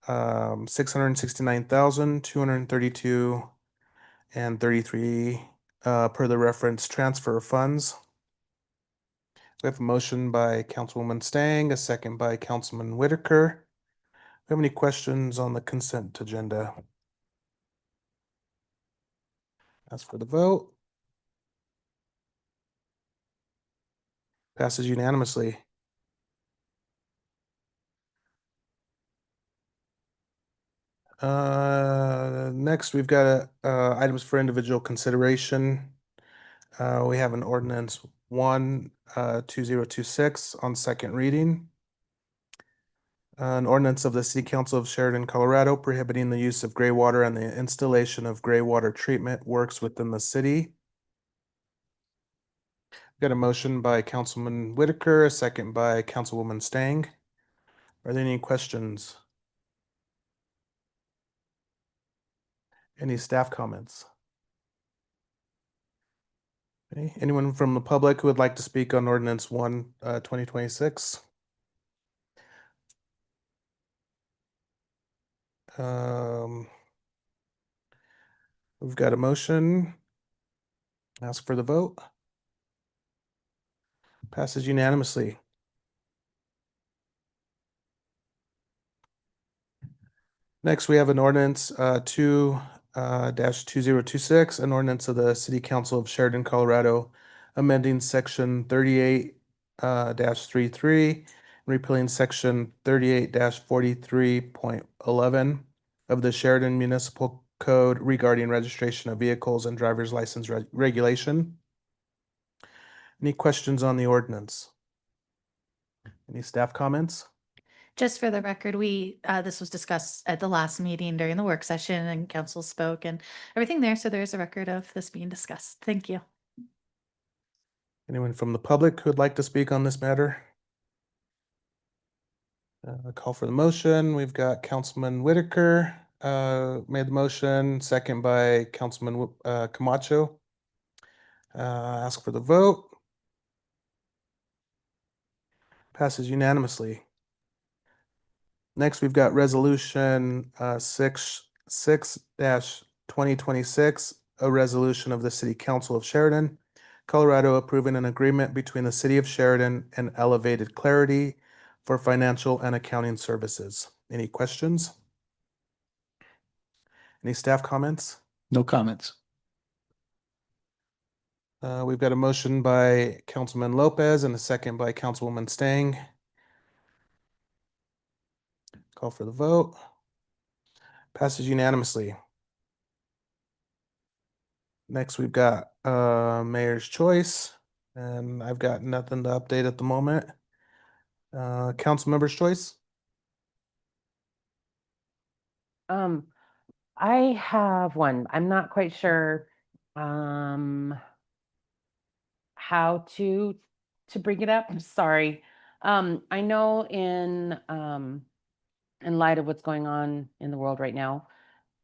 $669,232 and 33 per the reference transfer of funds. We have a motion by Councilwoman Stang, a second by Councilman Whitaker. Do you have any questions on the consent agenda? As for the vote, passes unanimously. Next, we've got items for individual consideration. We have an ordinance 2026 on second reading. An ordinance of the City Council of Sheridan, Colorado, prohibiting the use of gray water and the installation of gray water treatment works within the city. Got a motion by Councilman Whitaker, a second by Councilwoman Stang. Are there any questions? Any staff comments? Okay. Anyone from the public who would like to speak on ordinance 2026? We've got a motion. Ask for the vote. Passes unanimously. Next, we have an ordinance 2026, an ordinance of the City Council of Sheridan, Colorado, amending section 38-33, repealing section 38-43.11 of the Sheridan Municipal Code regarding registration of vehicles and driver's license regulation. Any questions on the ordinance? Any staff comments? Just for the record, this was discussed at the last meeting during the work session and council spoke and everything there. So there's a record of this being discussed. Thank you. Anyone from the public who would like to speak on this matter? Call for the motion. We've got Councilman Whitaker made the motion, second by Councilman Camacho. Ask for the vote. Passes unanimously. Next, we've got resolution 6/2026, a resolution of the City Council of Sheridan, Colorado, approving an agreement between the City of Sheridan and Elevated Clarity for financial and accounting services. Any questions? Any staff comments? No comments. We've got a motion by Councilman Lopez and a second by Councilwoman Stang. Call for the vote. Passes unanimously. Next, we've got mayor's choice, and I've got nothing to update at the moment. Council member's choice. I have one. I'm not quite sure how to bring it up. I'm sorry. I know in light of what's going on in the world right now,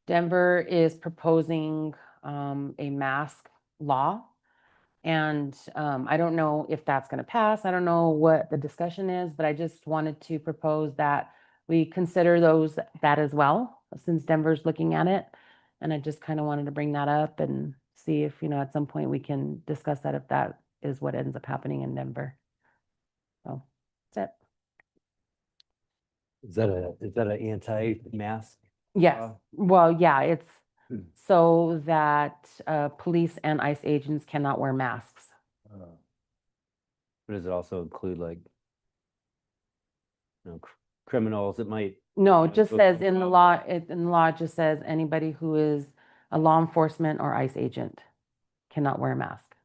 Denver is proposing a mask law. And I don't know if that's going to pass. I don't know what the discussion is, but I just wanted to propose that we consider that as well, since Denver's looking at it. And I just kind of wanted to bring that up and see if, at some point we can discuss that if that is what ends up happening in Denver. So that's it. Is that an anti-mask? Yes. Well, yeah, it's Hmm. so that police and ICE agents cannot wear masks. But does it also include like, criminals? It might. No, it Yeah, just so- says in the law, it just says anybody who is a law enforcement or ICE agent cannot wear a mask.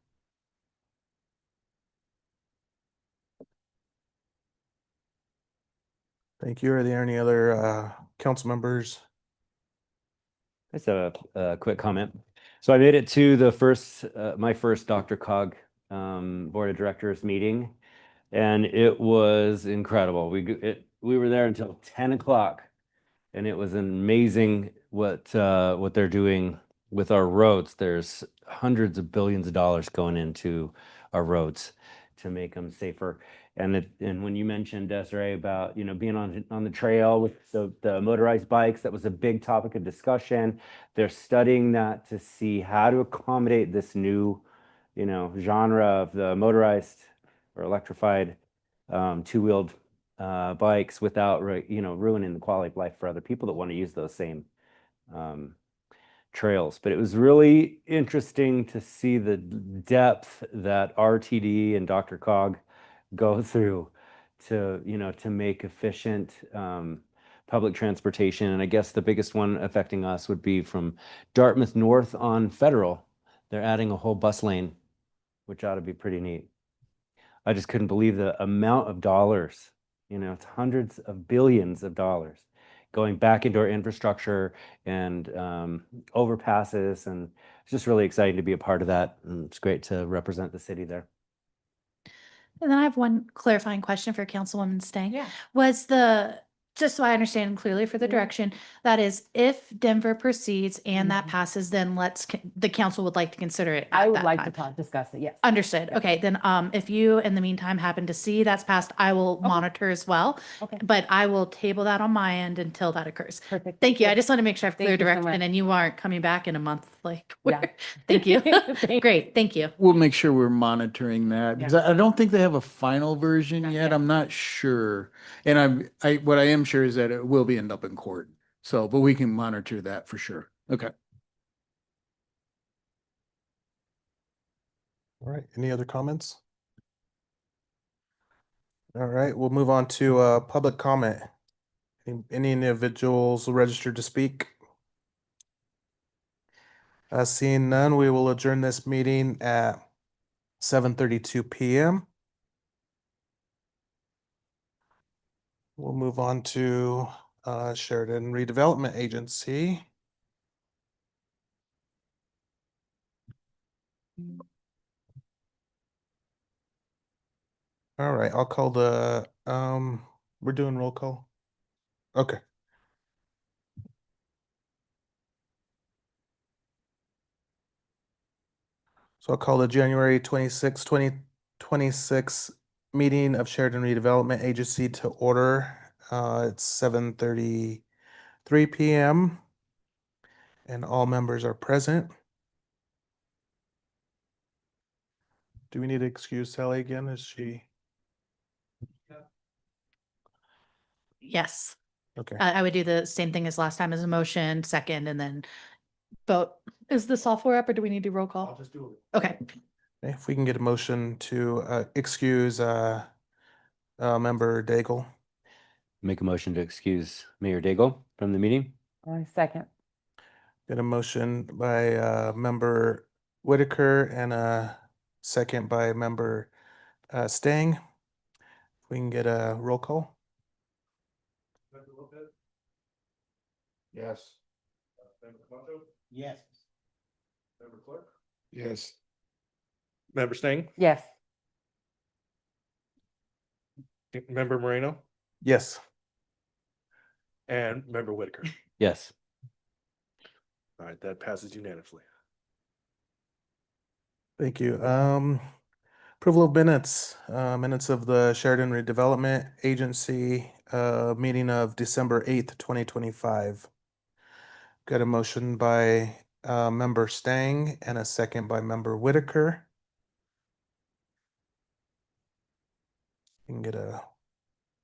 Thank you. Are there any other council members? Just a quick comment. So I made it to the my first Dr. Cog board of directors meeting, and it was incredible. We were there until 10 o'clock, and it was amazing what they're doing with our roads. There's hundreds of billions of dollars going into our roads to make them safer. And when you mentioned, Desiree, about being on the trail with the motorized bikes, that was a big topic of discussion. They're studying that to see how to accommodate this new genre of the motorized or electrified two-wheeled bikes without ruining the quality of life for other people that want to use those same trails. But it was really interesting to see the depth that RTD and Dr. Cog go through to make efficient public transportation. And I guess the biggest one affecting us would be from Dartmouth North on Federal. They're adding a whole bus lane, which ought to be pretty neat. I just couldn't believe the amount of dollars, it's hundreds of billions of dollars going back into our infrastructure and overpasses. And it's just really exciting to be a part of that. And it's great to represent the city there. And then I have one clarifying question for Councilwoman Stang. Yeah. Was just so I understand clearly for the direction, that is, if Denver proceeds and that passes, then the council would like to consider it. I at would that like time. to discuss it, yes. Understood. Yeah. Okay, then if you in the meantime happen to see that's passed, I will monitor as well. Okay. But I will table that on my end until that occurs. Perfect. Thank you. I just want to make sure I have Thank clear you so direction much. and you aren't coming back in a month. Yeah. Thank you. Thank Great. Thank you. We'll make sure we're monitoring that, because I don't think they have a final version Not yet. yet. I'm not sure. And what I am sure is that it will end up in court. So, but we can monitor that for sure. Okay. All right, any other comments? All right, we'll move on to public comment. Any individuals registered to speak? Seeing none, we will adjourn this meeting at 7:32 p.m. We'll move on to Sheridan Redevelopment Agency. All right, I'll call we're doing roll call. Okay. So I'll call the January 26, 2026 meeting of Sheridan Redevelopment Agency to order. It's 7:33 p.m. and all members are present. Do we need to excuse Sally again? Is she? Yes. Okay. I would do the same thing as last time as a motion, second, and then vote. Is the software up or do we need to roll call? I'll just do it. Okay. If we can get a motion to excuse member Daigle. Make a motion to excuse Mayor Daigle from the meeting. Second. Get a motion by member Whitaker and a second by member Stang. We can get a roll call. Yes. Yes. Member Clerk. Yes. Member Stang. Yes. Member Moreno. Yes. And member Whitaker. Yes. All right, that passes unanimously. Thank you. Approval of minutes, minutes of the Sheridan Redevelopment Agency, meeting of December 8th, 2025. Got a motion by, member Stang and a second by member Whitaker. You can get a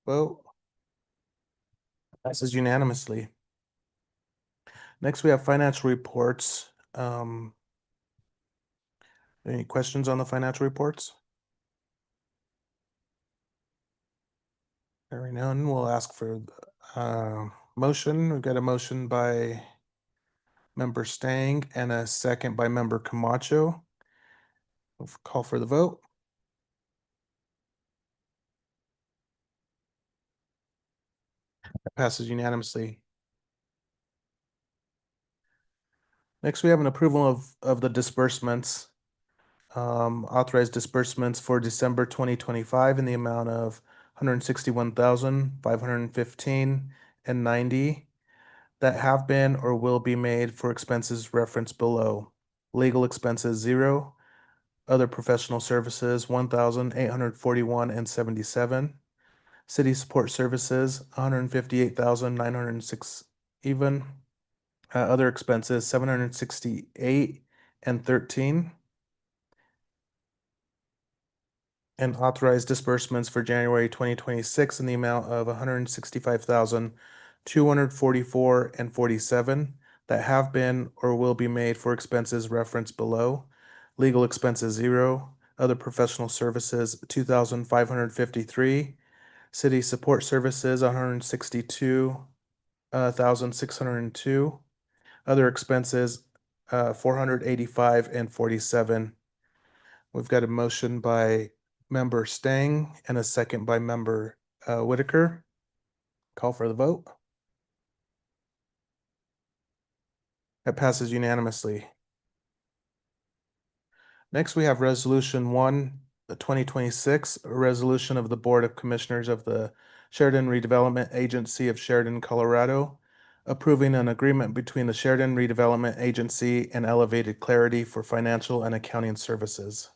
vote. Passes unanimously. Next, we have financial reports. Any questions on the financial reports? Hearing none, we'll ask for motion. We've got a motion by member Stang and a second by member Camacho. We'll call for the vote. That passes unanimously. Next, we have an approval of the disbursements. Authorized disbursements for December 2025 in the amount of 161,515.90 that have been or will be made for expenses referenced below. Legal expenses 0, other professional services 1,841.77, city support services 158,906 even, other expenses 768.13. And authorized disbursements for January 2026 in the amount of 165,244.47 that have been or will be made for expenses referenced below. Legal expenses 0, other professional services 2,553, city support services 162,602, other expenses 485.47. We've got a motion by member Stang and a second by member Whitaker. Call for the vote. That passes unanimously. Next, we have Resolution 1, 2026, a resolution of the Board of Commissioners of the Sheridan Redevelopment Agency of Sheridan, Colorado, approving an agreement between the Sheridan Redevelopment Agency and Elevated Clarity for financial and accounting services.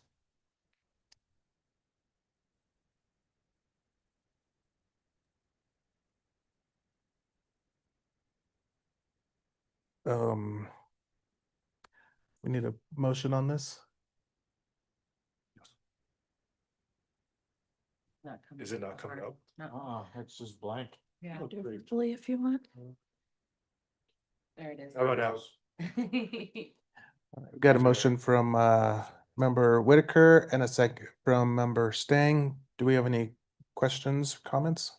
We need a motion on this. Is it not coming up? Ah, it's just blank. Yeah. Oh, great. Virtually, if you want. There it is. How about now? We've got a motion from member Whitaker and a second from member Stang. Do we have any questions, comments?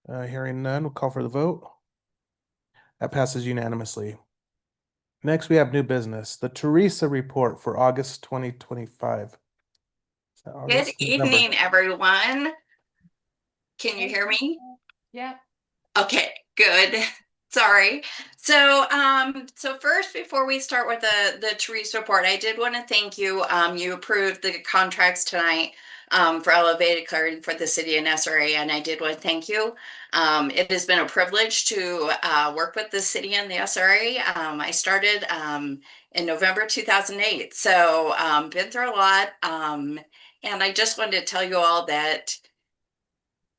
Hearing none, we'll call for the vote. That passes unanimously. Next, we have new business, the Teresa report for August 2025. Good evening, everyone. Can you hear me? Yeah. Okay, good. Sorry. So first, before we start with the Teresa report, I did want to thank you. You approved the contracts tonight for Elevated Clarity for the city and SRA, and I did want to thank you. It has been a privilege to work with the city and the SRA. I started in November 2008, so been through a lot. And I just wanted to tell you all that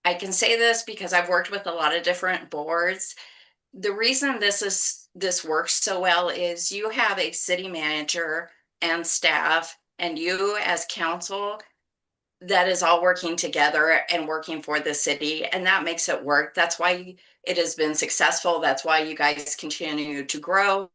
I can say this because I've worked with a lot of different boards. The reason this works so well is you have a city manager and staff and you as council that is all working together and working for the city, and that makes it work. That's why it has been successful. That's why you guys continue to grow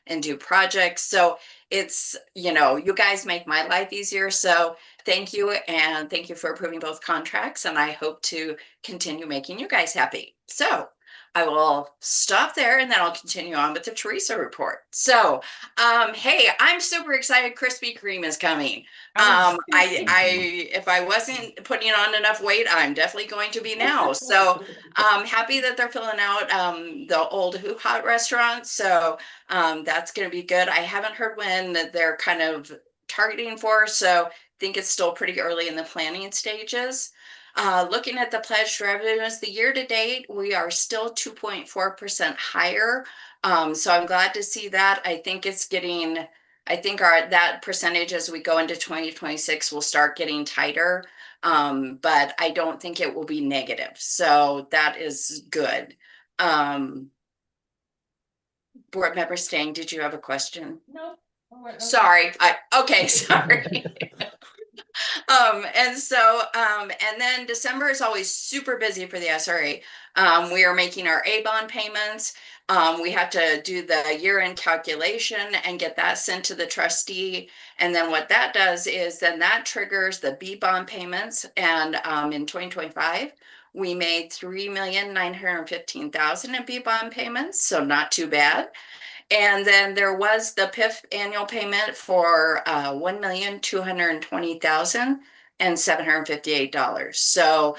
and do projects. So it's, you know, you guys make my life easier. So thank you. And thank you for approving both contracts. And I hope to continue making you guys happy. So I will stop there and then I'll continue on with the Teresa report. So, hey, I'm super excited. Krispy Kreme is coming. If I wasn't putting on enough weight, I'm definitely going to be now. So I'm happy that they're filling out the old Who Hot restaurant. So that's going to be good. I haven't heard when they're kind of targeting for, so I think it's still pretty early in the planning stages. Looking at the pledged revenues, the year to date, we are still 2.4% higher. So I'm glad to see that. I think it's getting, I think that percentage as we go into 2026 will start getting tighter. But I don't think it will be negative. So that is good. Board Member Stang, did you have a question? No. Sorry, okay, sorry. And then December is always super busy for the SRA. We are making our A bond payments. We have to do the year-end calculation and get that sent to the trustee. And then what that does is then that triggers the B bond payments. And in 2025, we made $3,915,000 in B bond payments, so not too bad. And then there was the PIF annual payment for $1,220,758. So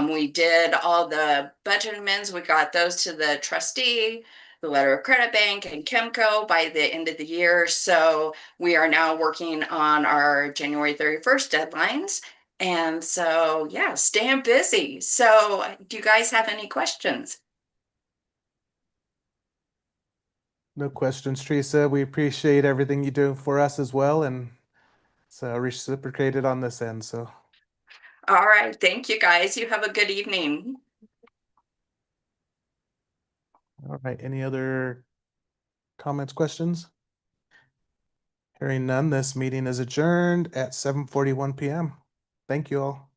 we did all the budget amendments. We got those to the trustee, the letter of credit bank, and Kimco by the end of the year. So we are now working on our January 31st deadlines. And so, yeah, staying busy. So do you guys have any questions? No questions, Teresa. We appreciate everything you do for us as well, and it's reciprocated on this end. So, All right. Thank you, guys. You have a good evening. all right. Any other comments, questions? Hearing none, this meeting is adjourned at 7:41 p.m. Thank you all.